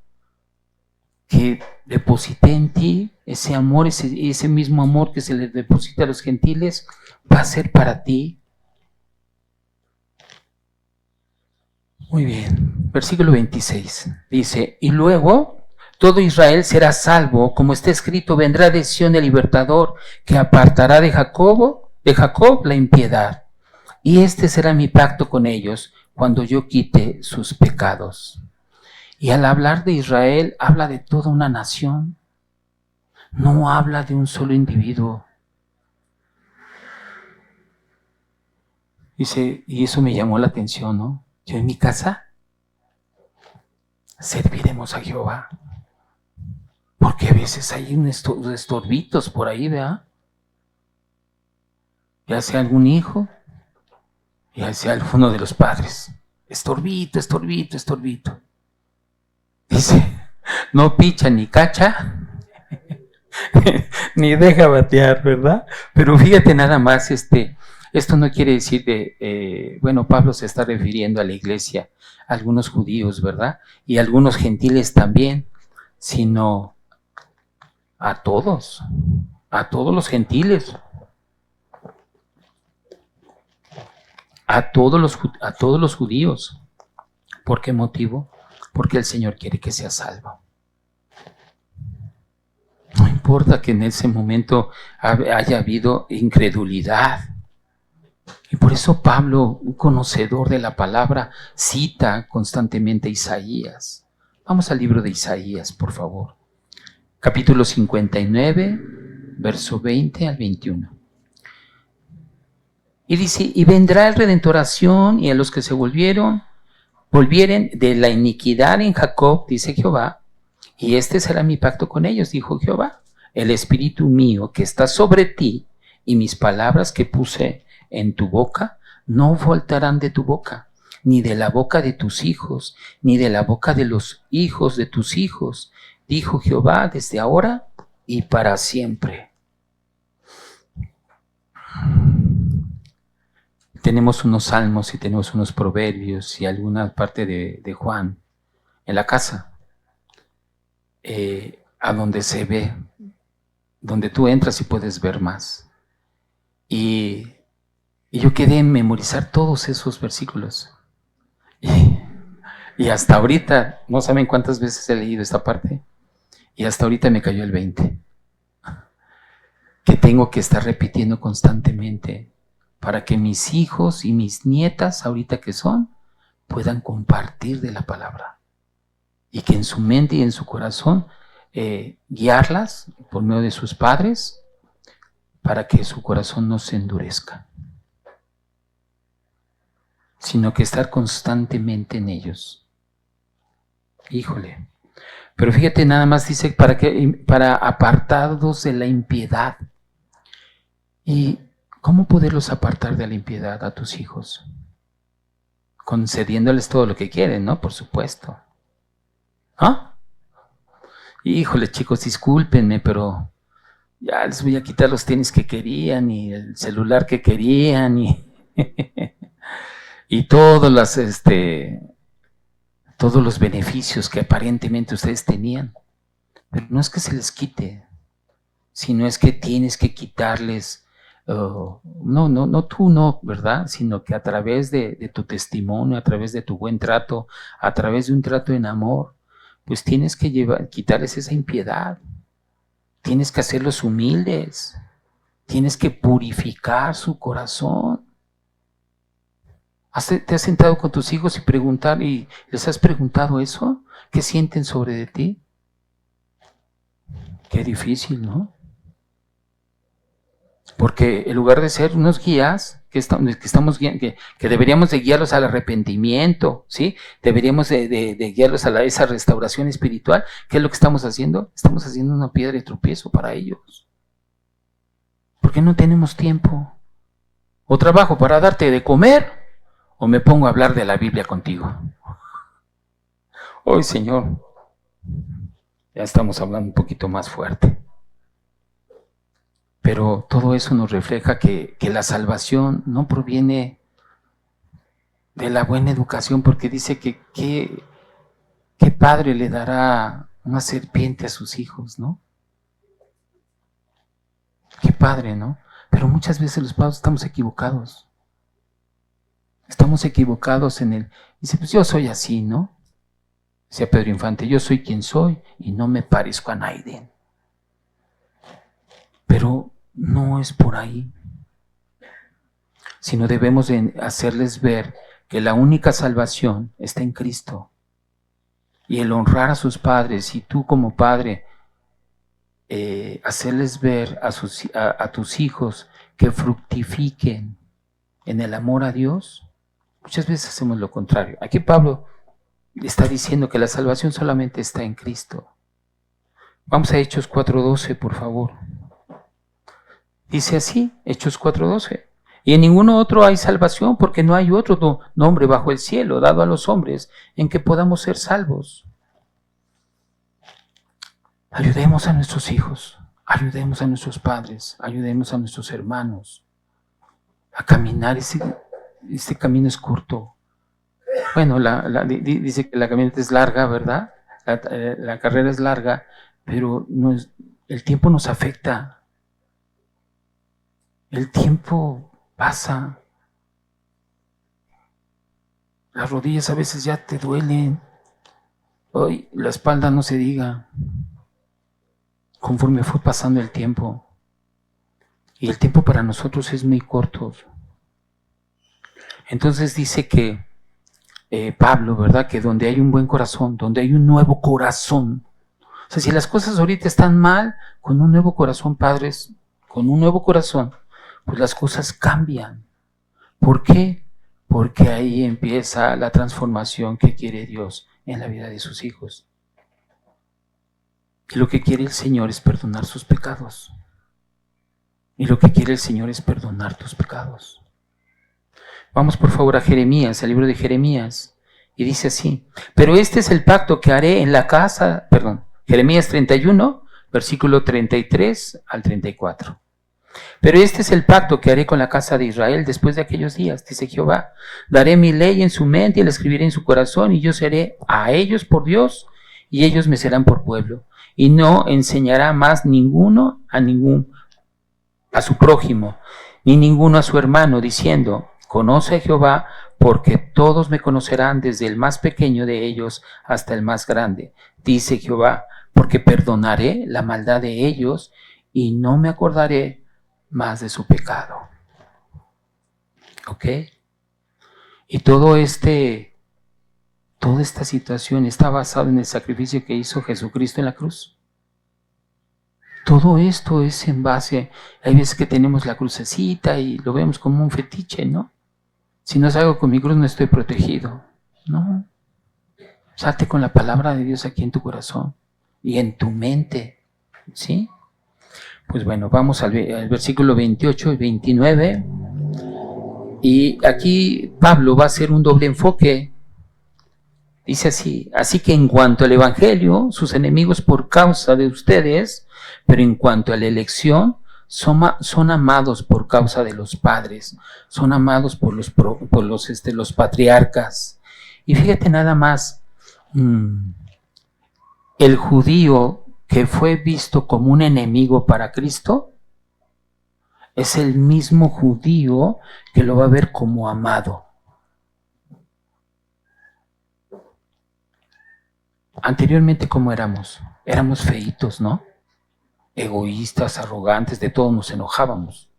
que deposité en ti, ese amor, ese mismo amor que se le deposita a los gentiles, va a ser para ti. Muy bien, versículo 26, dice, y luego todo Israel será salvo, como está escrito, vendrá de Sión el libertador, que apartará de Jacob la impiedad. Y este será mi pacto con ellos, cuando yo quite sus pecados. Y al hablar de Israel, habla de toda una nación. no habla de un solo individuo. Dice, y eso me llamó la atención, ¿no? Yo en mi casa serviremos a Jehová. Porque a veces hay unos estorbitos por ahí, ¿verdad? Ya sea algún hijo, ya sea alguno de los padres. Estorbito, estorbito, estorbito. Dice, no picha ni cacha, ni deja batear, ¿verdad? Pero fíjate nada más, esto no quiere decir bueno, Pablo se está refiriendo a la iglesia, a algunos judíos, ¿verdad? Y a algunos gentiles también, sino a todos los gentiles, a todos los judíos. ¿Por qué motivo? Porque el Señor quiere que sea salvo. No importa que en ese momento haya habido incredulidad. Y por eso Pablo, un conocedor de la palabra, cita constantemente a Isaías. Vamos al libro de Isaías, por favor. Capítulo 59, verso 20 al 21. Y dice, y vendrá el Redentor a Sión, y a los que se volvieren de la iniquidad en Jacob, dice Jehová, y este será mi pacto con ellos, dijo Jehová, el espíritu mío que está sobre ti, y mis palabras que puse en tu boca, no faltarán de tu boca, ni de la boca de tus hijos, ni de la boca de los hijos de tus hijos, dijo Jehová, desde ahora y para siempre. Tenemos unos salmos y tenemos unos proverbios y alguna parte de Juan en la casa, a donde se ve, donde tú entras y puedes ver más. Y yo quedé en memorizar todos esos versículos. Y hasta ahorita, no saben cuántas veces he leído esta parte, y hasta ahorita me cayó el 20. Que tengo que estar repitiendo constantemente para que mis hijos y mis nietas, ahorita que son, puedan compartir de la palabra. Y que en su mente y en su corazón guiarlas por medio de sus padres para que su corazón no se endurezca, sino que estar constantemente en ellos. Híjole. Pero fíjate, nada más dice para apartados de la impiedad. ¿Y cómo poderlos apartar de la impiedad a tus hijos? Concediéndoles todo lo que quieren, ¿no? Por supuesto. ¿Ah? Híjole, chicos, discúlpenme, pero ya les voy a quitar los tenis que querían y el celular que querían y, y todos los beneficios que aparentemente ustedes tenían. Pero no es que se les quite, sino es que tienes que quitarles, no tú no, ¿verdad? Sino que a través de tu testimonio, a través de tu buen trato, a través de un trato en amor, pues tienes que quitarles esa impiedad. Tienes que hacerlos humildes. Tienes que purificar su corazón. ¿Te has sentado con tus hijos y les has preguntado eso? ¿Qué sienten sobre de ti? Qué difícil, ¿no? Porque en lugar de ser unos guías que deberíamos de guiarlos al arrepentimiento, ¿sí? Deberíamos de guiarlos a esa restauración espiritual. ¿Qué es lo que estamos haciendo? Estamos haciendo una piedra de tropiezo para ellos. Porque no tenemos tiempo. O trabajo para darte de comer, o me pongo a hablar de la Biblia contigo. Hoy, Señor, ya estamos hablando un poquito más fuerte. Pero todo eso nos refleja que la salvación no proviene de la buena educación, porque dice que ¿qué padre le dará una serpiente a sus hijos, no? Qué padre, ¿no? Pero muchas veces los padres estamos equivocados. Estamos equivocados dice, pues yo soy así, ¿no? Decía Pedro Infante, yo soy quien soy y no me parezco a nadie. Pero no es por ahí, sino debemos de hacerles ver que la única salvación está en Cristo. Y el honrar a sus padres, y tú como padre, hacerles ver a tus hijos que fructifiquen en el amor a Dios, muchas veces hacemos lo contrario. Aquí Pablo está diciendo que la salvación solamente está en Cristo. Vamos a Hechos 4:12, por favor. Dice así, Hechos 4:12. Y en ninguno otro hay salvación, porque no hay otro nombre bajo el cielo dado a los hombres en que podamos ser salvos. Ayudemos a nuestros hijos, ayudemos a nuestros padres, ayudemos a nuestros hermanos a caminar. Este camino es corto. Bueno, dice que la caminata es larga, ¿verdad? La carrera es larga, pero el tiempo nos afecta. El tiempo pasa. Las rodillas a veces ya te duelen. Hoy la espalda no se diga. Conforme fue pasando el tiempo. Y el tiempo para nosotros es muy corto. Entonces dice que Pablo, ¿verdad? Que donde hay un buen corazón, donde hay un nuevo corazón. O sea, si las cosas ahorita están mal, con un nuevo corazón, padres, con un nuevo corazón, pues las cosas cambian. ¿Por qué? Porque ahí empieza la transformación que quiere Dios en la vida de sus hijos. Y lo que quiere el Señor es perdonar sus pecados. Y lo que quiere el Señor es perdonar tus pecados. Vamos por favor a Jeremías, al libro de Jeremías. Y dice así: pero este es el pacto que haré en la casa, Jeremías 31, versículo 33 al 34. Pero este es el pacto que haré con la casa de Israel después de aquellos días, dice Jehová. Daré mi ley en su mente y la escribiré en su corazón, y yo seré a ellos por Dios, y ellos me serán por pueblo. Y no enseñará más ninguno a su prójimo, ni ninguno a su hermano, diciendo: conoce a Jehová, porque todos me conocerán, desde el más pequeño de ellos hasta el más grande, dice Jehová, porque perdonaré la maldad de ellos y no me acordaré más de su pecado. ¿Ok? Y toda esta situación está basada en el sacrificio que hizo Jesucristo en la cruz. Todo esto es en base, hay veces que tenemos la crucecita y lo vemos como un fetiche, ¿no? Si no salgo con mi cruz no estoy protegido. No. Salte con la palabra de Dios aquí en tu corazón y en tu mente, ¿sí? Pues bueno, vamos al versículo 28 y 29. Y aquí Pablo va a hacer un doble enfoque. Dice así: así que en cuanto al evangelio, sus enemigos por causa de ustedes, pero en cuanto a la elección, son amados por causa de los padres, son amados por los patriarcas. Y fíjate nada más, el judío que fue visto como un enemigo para Cristo, es el mismo judío que lo va a ver como amado. Anteriormente, ¿cómo éramos? Éramos feitos, ¿no? Egoístas, arrogantes, de todo nos enojábamos,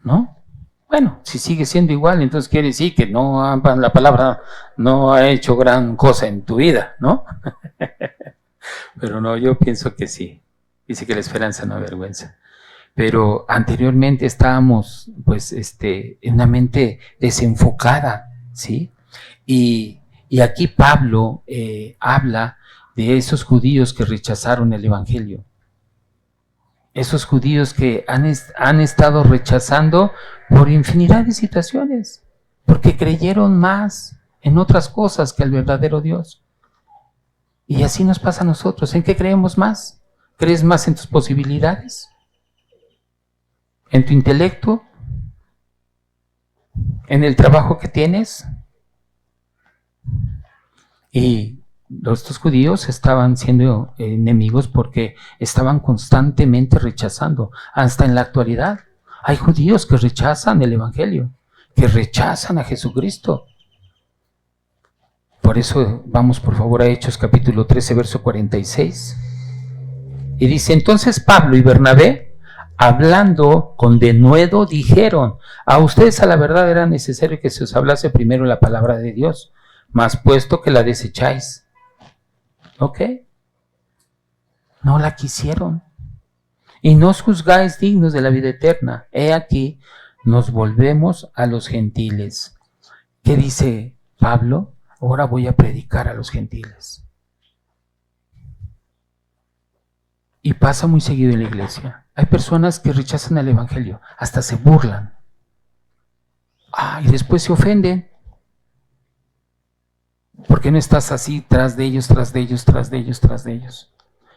¿no? Bueno, si sigue siendo igual, entonces quiere decir que la palabra no ha hecho gran cosa en tu vida, ¿no? Pero no, yo pienso que sí. Dice que la esperanza no avergüenza. Pero anteriormente estábamos, pues, en una mente desenfocada, ¿sí? Y aquí Pablo habla de esos judíos que rechazaron el evangelio. Esos judíos que han estado rechazando por infinidad de situaciones, porque creyeron más en otras cosas que al verdadero Dios. Y así nos pasa a nosotros. ¿En qué creemos más? ¿Crees más en tus posibilidades? ¿En tu intelecto? ¿En el trabajo que tienes? Y estos judíos estaban siendo enemigos porque estaban constantemente rechazando. Hasta en la actualidad hay judíos que rechazan el evangelio, que rechazan a Jesucristo. Por eso vamos por favor a Hechos capítulo 13, verso 46. Y dice: entonces Pablo y Bernabé, hablando con denuedo, dijeron: a ustedes a la verdad era necesario que se os hablase primero la palabra de Dios, mas puesto que la desecháis. ¿Ok? no la quisieron. Y no os juzgáis dignos de la vida eterna. He aquí, nos volvemos a los gentiles. ¿Qué dice Pablo? Ahora voy a predicar a los gentiles. Y pasa muy seguido en la iglesia. Hay personas que rechazan el evangelio, hasta se burlan. Y después se ofenden. ¿Por qué no estás así tras de ellos, tras de ellos, tras de ellos, tras de ellos?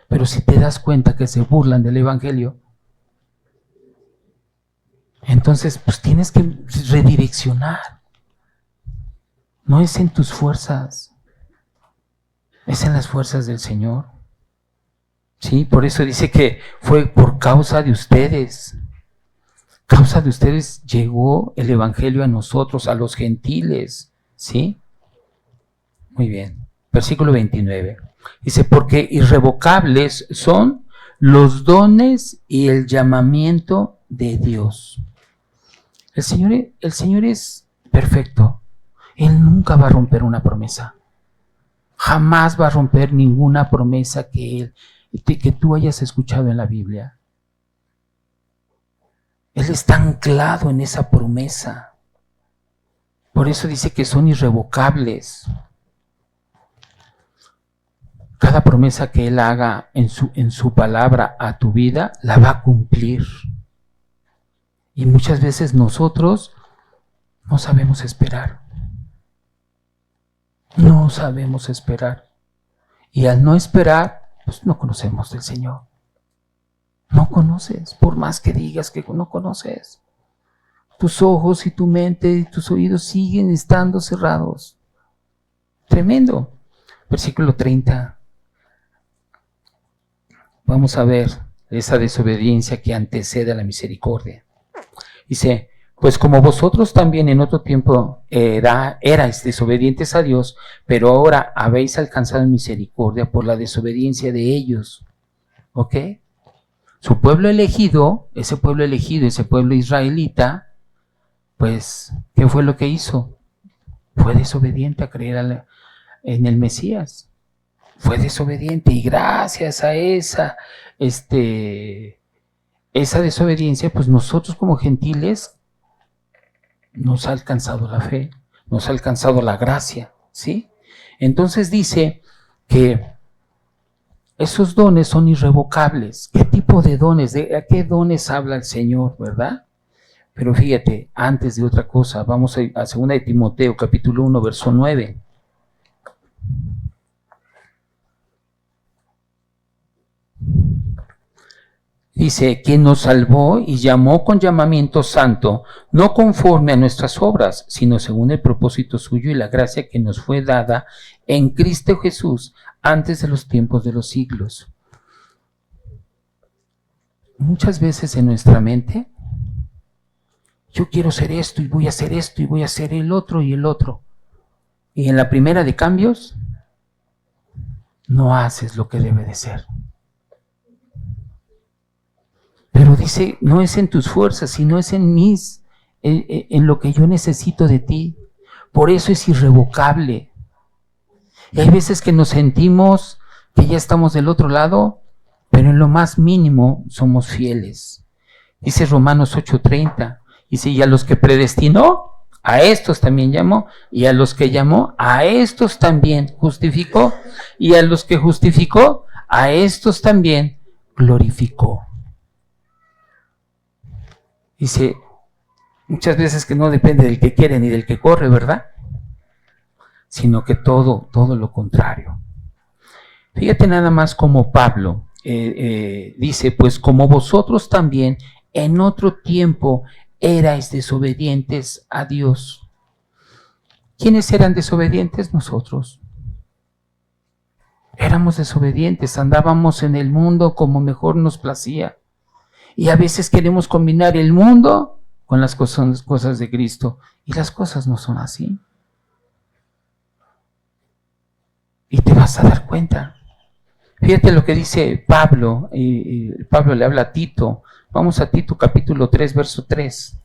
Pero si te das cuenta que se burlan del evangelio, entonces pues tienes que redireccionar. No es en tus fuerzas, es en las fuerzas del Señor. Sí, por eso dice que fue por causa de ustedes. Causa de ustedes llegó el evangelio a nosotros, a los gentiles. ¿Sí? Muy bien. Versículo 29. Dice, porque irrevocables son los dones y el llamamiento de Dios. El Señor es perfecto. Él nunca va a romper una promesa. Jamás va a romper ninguna promesa que tú hayas escuchado en la Biblia. Él está anclado en esa promesa. Por eso dice que son irrevocables. Cada promesa que Él haga en su palabra a tu vida, la va a cumplir. Y muchas veces nosotros no sabemos esperar. No sabemos esperar. Y al no esperar, pues no conocemos del Señor. No conoces, por más que digas que no conoces. Tus ojos y tu mente y tus oídos siguen estando cerrados. Tremendo. Versículo 30. Vamos a ver esa desobediencia que antecede a la misericordia. Dice, pues como vosotros también en otro tiempo erais desobedientes a Dios, pero ahora habéis alcanzado misericordia por la desobediencia de ellos. ¿Ok? Su pueblo elegido, ese pueblo israelita, pues, ¿qué fue lo que hizo? Fue desobediente a creer en el Mesías. Fue desobediente y gracias a esa desobediencia, pues nosotros como gentiles nos ha alcanzado la fe, nos ha alcanzado la gracia, ¿sí? Entonces dice que esos dones son irrevocables. ¿Qué tipo de dones? ¿A qué dones habla el Señor, verdad? Pero fíjate, antes de otra cosa, vamos a 2 de Timoteo, capítulo 1, verso 9. Dice, quien nos salvó y llamó con llamamiento santo, no conforme a nuestras obras, sino según el propósito suyo y la gracia que nos fue dada en Cristo Jesús antes de los tiempos de los siglos. Muchas veces en nuestra mente, yo quiero hacer esto y voy a hacer esto y voy a hacer el otro y el otro. Y en la primera de cambios, no haces lo que debe de ser. Pero dice, no es en tus fuerzas, sino es en lo que yo necesito de ti. Por eso es irrevocable. Y hay veces que nos sentimos que ya estamos del otro lado, pero en lo más mínimo somos fieles. Dice Romanos 8:30, dice, y a los que predestinó, a estos también llamó, y a los que llamó, a estos también justificó, y a los que justificó, a estos también glorificó. Dice, muchas veces que no depende del que quiere ni del que corre, ¿verdad? Sino que todo lo contrario. Fíjate nada más como Pablo dice, pues como vosotros también en otro tiempo erais desobedientes a Dios. ¿Quiénes eran desobedientes? Nosotros. Éramos desobedientes, andábamos en el mundo como mejor nos placía. Y a veces queremos combinar el mundo con las cosas de Cristo. Y las cosas no son así. Y te vas a dar cuenta. Fíjate lo que dice Pablo. Y Pablo le habla a Tito. Vamos a Tito capítulo 3, verso 3.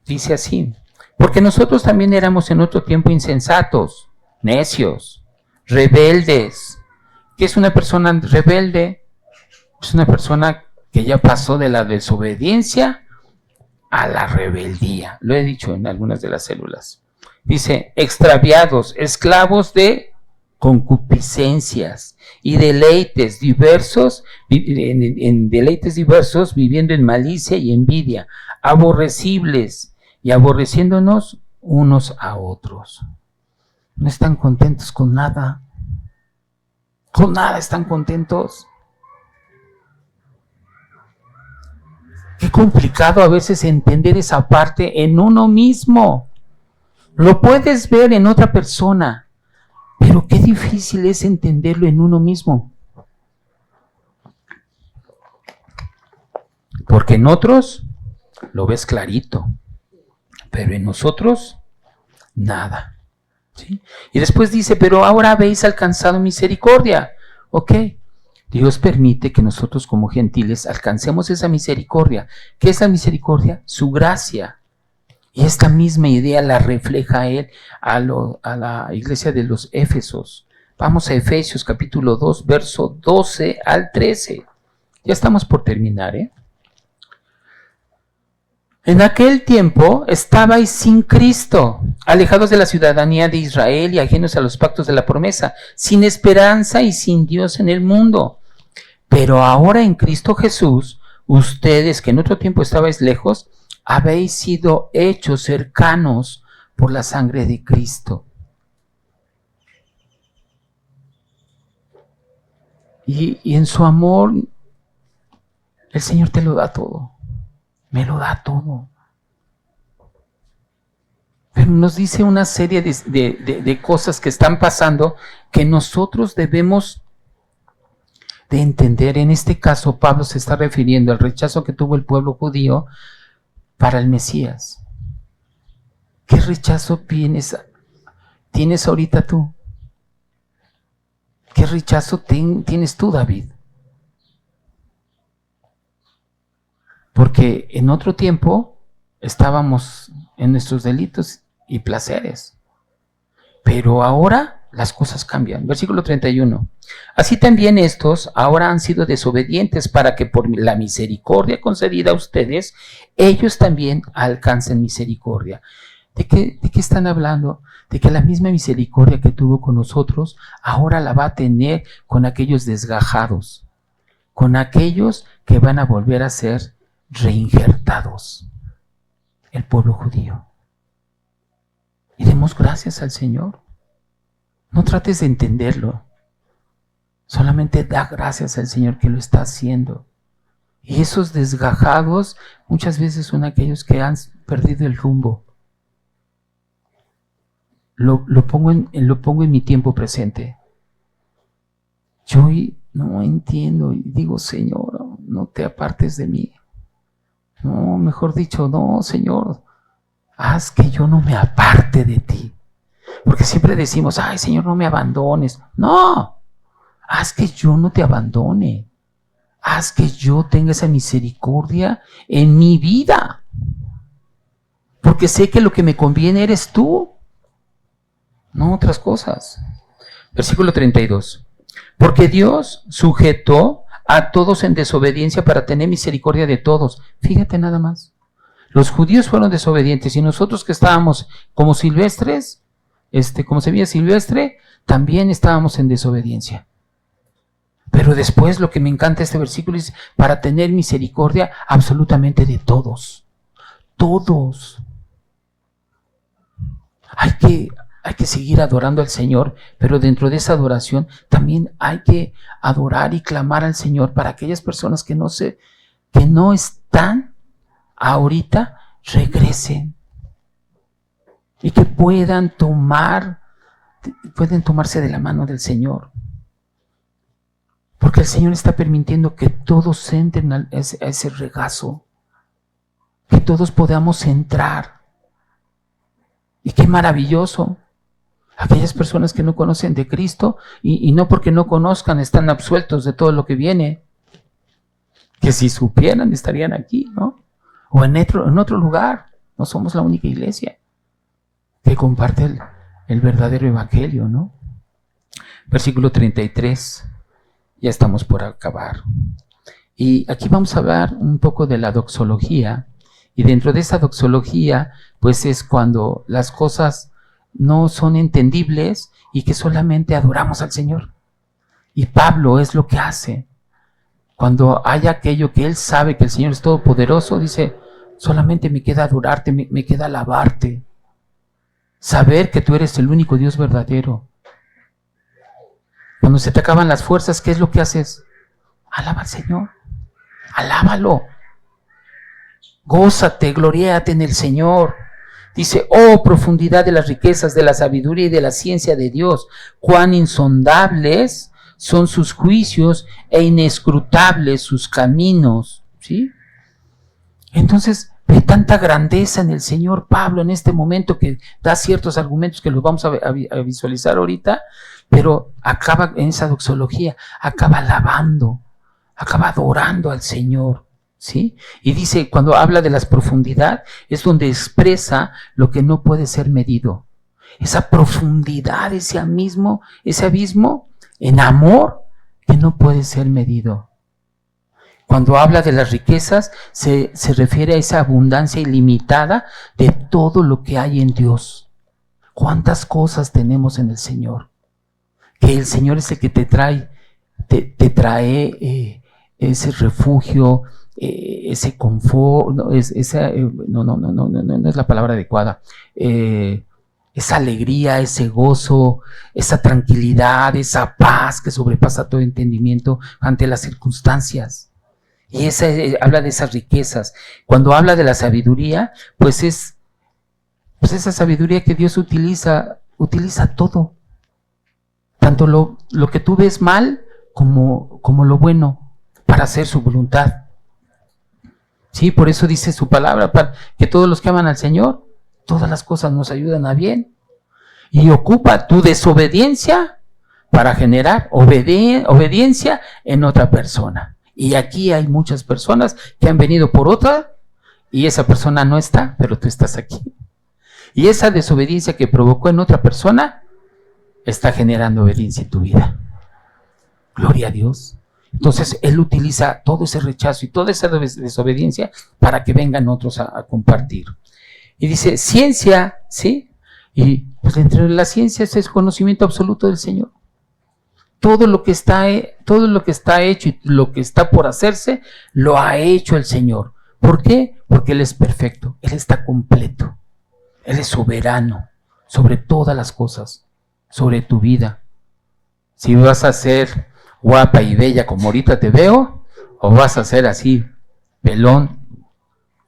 Dice así. Porque nosotros también éramos en otro tiempo insensatos, necios, rebeldes. ¿Qué es una persona rebelde? Es una persona que ya pasó de la desobediencia a la rebeldía. Lo he dicho en algunas de las células. Dice, extraviados, esclavos de concupiscencias y deleites diversos, en deleites diversos, viviendo en malicia y envidia, aborrecibles y aborreciéndonos unos a otros. No están contentos con nada están contentos. Qué complicado a veces entender esa parte en uno mismo. Lo puedes ver en otra persona, pero qué difícil es entenderlo en uno mismo. Porque en otros lo ves clarito, pero en nosotros nada. ¿Sí? Y después dice, pero ahora habéis alcanzado misericordia. Ok, Dios permite que nosotros como gentiles alcancemos esa misericordia. ¿Qué es la misericordia? Su gracia. Y esta misma idea la refleja él a la iglesia de los Éfesos. Vamos a Efesios capítulo 2, verso 12 al 13. Ya estamos por terminar, ¿eh? En aquel tiempo estabais sin Cristo, alejados de la ciudadanía de Israel y ajenos a los pactos de la promesa, sin esperanza y sin Dios en el mundo. Pero ahora en Cristo Jesús, ustedes que en otro tiempo estabais lejos, habéis sido hechos cercanos por la sangre de Cristo. Y en su amor, el Señor te lo da todo. Me lo da todo. Pero nos dice una serie de cosas que están pasando que nosotros debemos de entender. En este caso, Pablo se está refiriendo al rechazo que tuvo el pueblo judío para el Mesías. ¿Qué rechazo tienes ahorita tú? ¿Qué rechazo tienes tú, David? Porque en otro tiempo estábamos en nuestros delitos y placeres. Pero ahora las cosas cambian. Versículo 31. Así también estos ahora han sido desobedientes para que por la misericordia concedida a ustedes, ellos también alcancen misericordia. ¿De qué están hablando? De que la misma misericordia que tuvo con nosotros, ahora la va a tener con aquellos desgajados, con aquellos que van a volver a ser reinjertados, el pueblo judío. Y demos gracias al Señor. No trates de entenderlo, solamente da gracias al Señor que lo está haciendo. Y esos desgajados muchas veces son aquellos que han perdido el rumbo. Lo pongo en mi tiempo presente. Yo no entiendo y digo, Señor, no te apartes de mí. No, mejor dicho, no, Señor, haz que yo no me aparte de ti. Porque siempre decimos, ay, Señor, no me abandones. No, haz que yo no te abandone. Haz que yo tenga esa misericordia en mi vida. Porque sé que lo que me conviene eres tú, no otras cosas. Versículo 32. Porque Dios sujetó a todos en desobediencia para tener misericordia de todos. Fíjate nada más. Los judíos fueron desobedientes y nosotros que estábamos como silvestres, como semilla silvestre, también estábamos en desobediencia. Pero después lo que me encanta este versículo es para tener misericordia absolutamente de todos. Todos. Hay que seguir adorando al Señor, pero dentro de esa adoración también hay que adorar y clamar al Señor para aquellas personas que no están ahorita, regresen y que pueden tomarse de la mano del Señor. Porque el Señor está permitiendo que todos entren a ese regazo, que todos podamos entrar. Y qué maravilloso. Aquellas personas que no conocen de Cristo y no porque no conozcan están absueltos de todo lo que viene. Que si supieran estarían aquí, ¿no? O en otro lugar. No somos la única iglesia que comparte el verdadero evangelio, ¿no? versículo 33. Ya estamos por acabar. Y aquí vamos a hablar un poco de la doxología. Y dentro de esa doxología, pues es cuando las cosas no son entendibles y que solamente adoramos al Señor. Y Pablo es lo que hace. Cuando hay aquello que él sabe que el Señor es todopoderoso, dice, solamente me queda adorarte, me queda alabarte. Saber que tú eres el único Dios verdadero. Cuando se te acaban las fuerzas, ¿qué es lo que haces? Alaba al Señor. Alábalo. Gózate, gloríate en el Señor. Dice, oh profundidad de las riquezas, de la sabiduría y de la ciencia de Dios, cuán insondables son sus juicios e inescrutables sus caminos. ¿Sí? Entonces, ve tanta grandeza en el Señor Pablo en este momento que da ciertos argumentos que los vamos a visualizar ahorita, pero acaba en esa doxología, acaba alabando, acaba adorando al Señor. ¿Sí? Y dice, cuando habla de las profundidades, es donde expresa lo que no puede ser medido. Esa profundidad, ese abismo en amor que no puede ser medido. Cuando habla de las riquezas, se refiere a esa abundancia ilimitada de todo lo que hay en Dios. ¿Cuántas cosas tenemos en el Señor? Que el Señor es el que te trae ese refugio, ese confort, no es la palabra adecuada, esa alegría, ese gozo, esa tranquilidad, esa paz que sobrepasa todo entendimiento ante las circunstancias. Y habla de esas riquezas. Cuando habla de la sabiduría, pues es esa sabiduría que Dios utiliza todo, tanto lo que tú ves mal como lo bueno, para hacer su voluntad. Sí, por eso dice su palabra, que todos los que aman al Señor, todas las cosas nos ayudan a bien. Y ocupa tu desobediencia para generar obediencia en otra persona. Y aquí hay muchas personas que han venido por otra y esa persona no está, pero tú estás aquí. Y esa desobediencia que provocó en otra persona está generando obediencia en tu vida. Gloria a Dios. Entonces Él utiliza todo ese rechazo y toda esa desobediencia para que vengan otros a compartir. Y dice, ciencia, ¿sí? Y pues entre la ciencia es el conocimiento absoluto del Señor. Todo lo que está hecho y lo que está por hacerse, lo ha hecho el Señor. ¿Por qué? Porque Él es perfecto, Él está completo, Él es soberano sobre todas las cosas, sobre tu vida. Si vas a ser guapa y bella como ahorita te veo, o vas a ser así, pelón,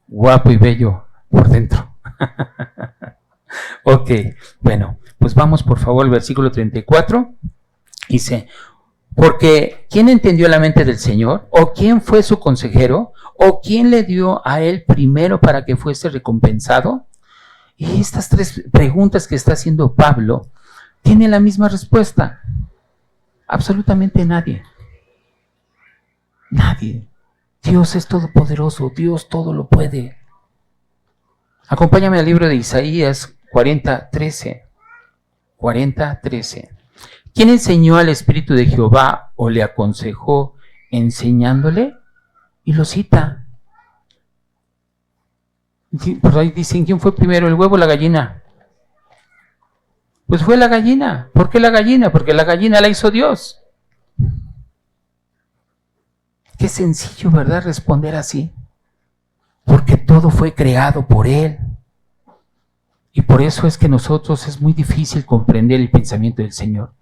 guapo y bello por dentro. Ok, bueno, pues vamos por favor al versículo 34. Dice, porque ¿quién entendió la mente del Señor? ¿O quién fue su consejero? ¿O quién le dio a él primero para que fuese recompensado? Y estas tres preguntas que está haciendo Pablo tienen la misma respuesta. Absolutamente nadie. Nadie. Dios es todopoderoso, Dios todo lo puede. Acompáñame al libro de Isaías 40:13. 40:13. ¿Quién enseñó al Espíritu de Jehová o le aconsejó enseñándole? Y lo cita. Por ahí dicen, ¿quién fue primero, el huevo o la gallina? Pues fue la gallina. ¿Por qué la gallina? Porque la gallina la hizo Dios. Qué sencillo, ¿verdad? Responder así. Porque todo fue creado por Él. Y por eso es que nosotros es muy difícil comprender el pensamiento del Señor.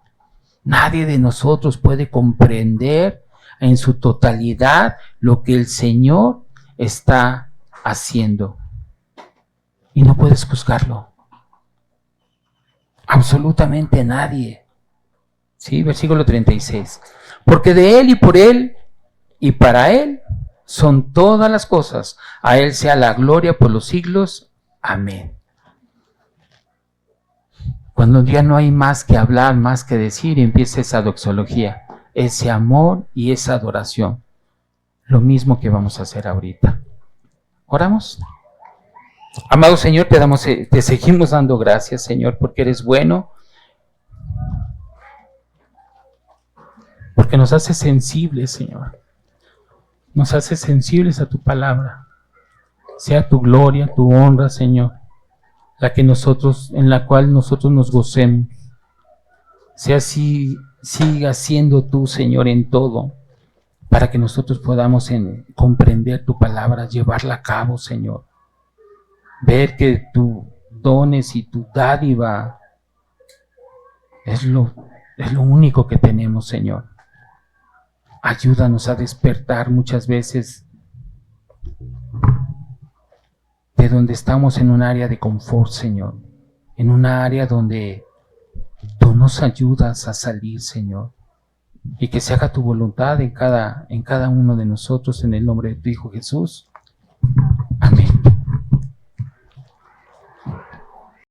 Nadie de nosotros puede comprender en su totalidad lo que el Señor está haciendo. Y no puedes juzgarlo. Absolutamente nadie. ¿Sí? Versículo 36. Porque de Él y por Él y para Él son todas las cosas. A Él sea la gloria por los siglos. Amén. Cuando ya no hay más que hablar, más que decir, empieza esa doxología, ese amor y esa adoración. Lo mismo que vamos a hacer ahorita. ¿Oramos? Amado Señor, te seguimos dando gracias, Señor, porque eres bueno. porque nos hace sensibles, Señor. Nos hace sensibles a tu palabra. Sea tu gloria, tu honra, Señor, en la cual nosotros nos gocemos. Sea así, siga siendo tú, Señor, en todo, para que nosotros podamos comprender tu palabra, llevarla a cabo, Señor. Ver que tus dones y tu dádiva es lo único que tenemos, Señor. Ayúdanos a despertar muchas veces de donde estamos en un área de confort, Señor, en un área donde tú nos ayudas a salir, Señor, y que se haga tu voluntad en cada uno de nosotros, en el nombre de tu Hijo Jesús.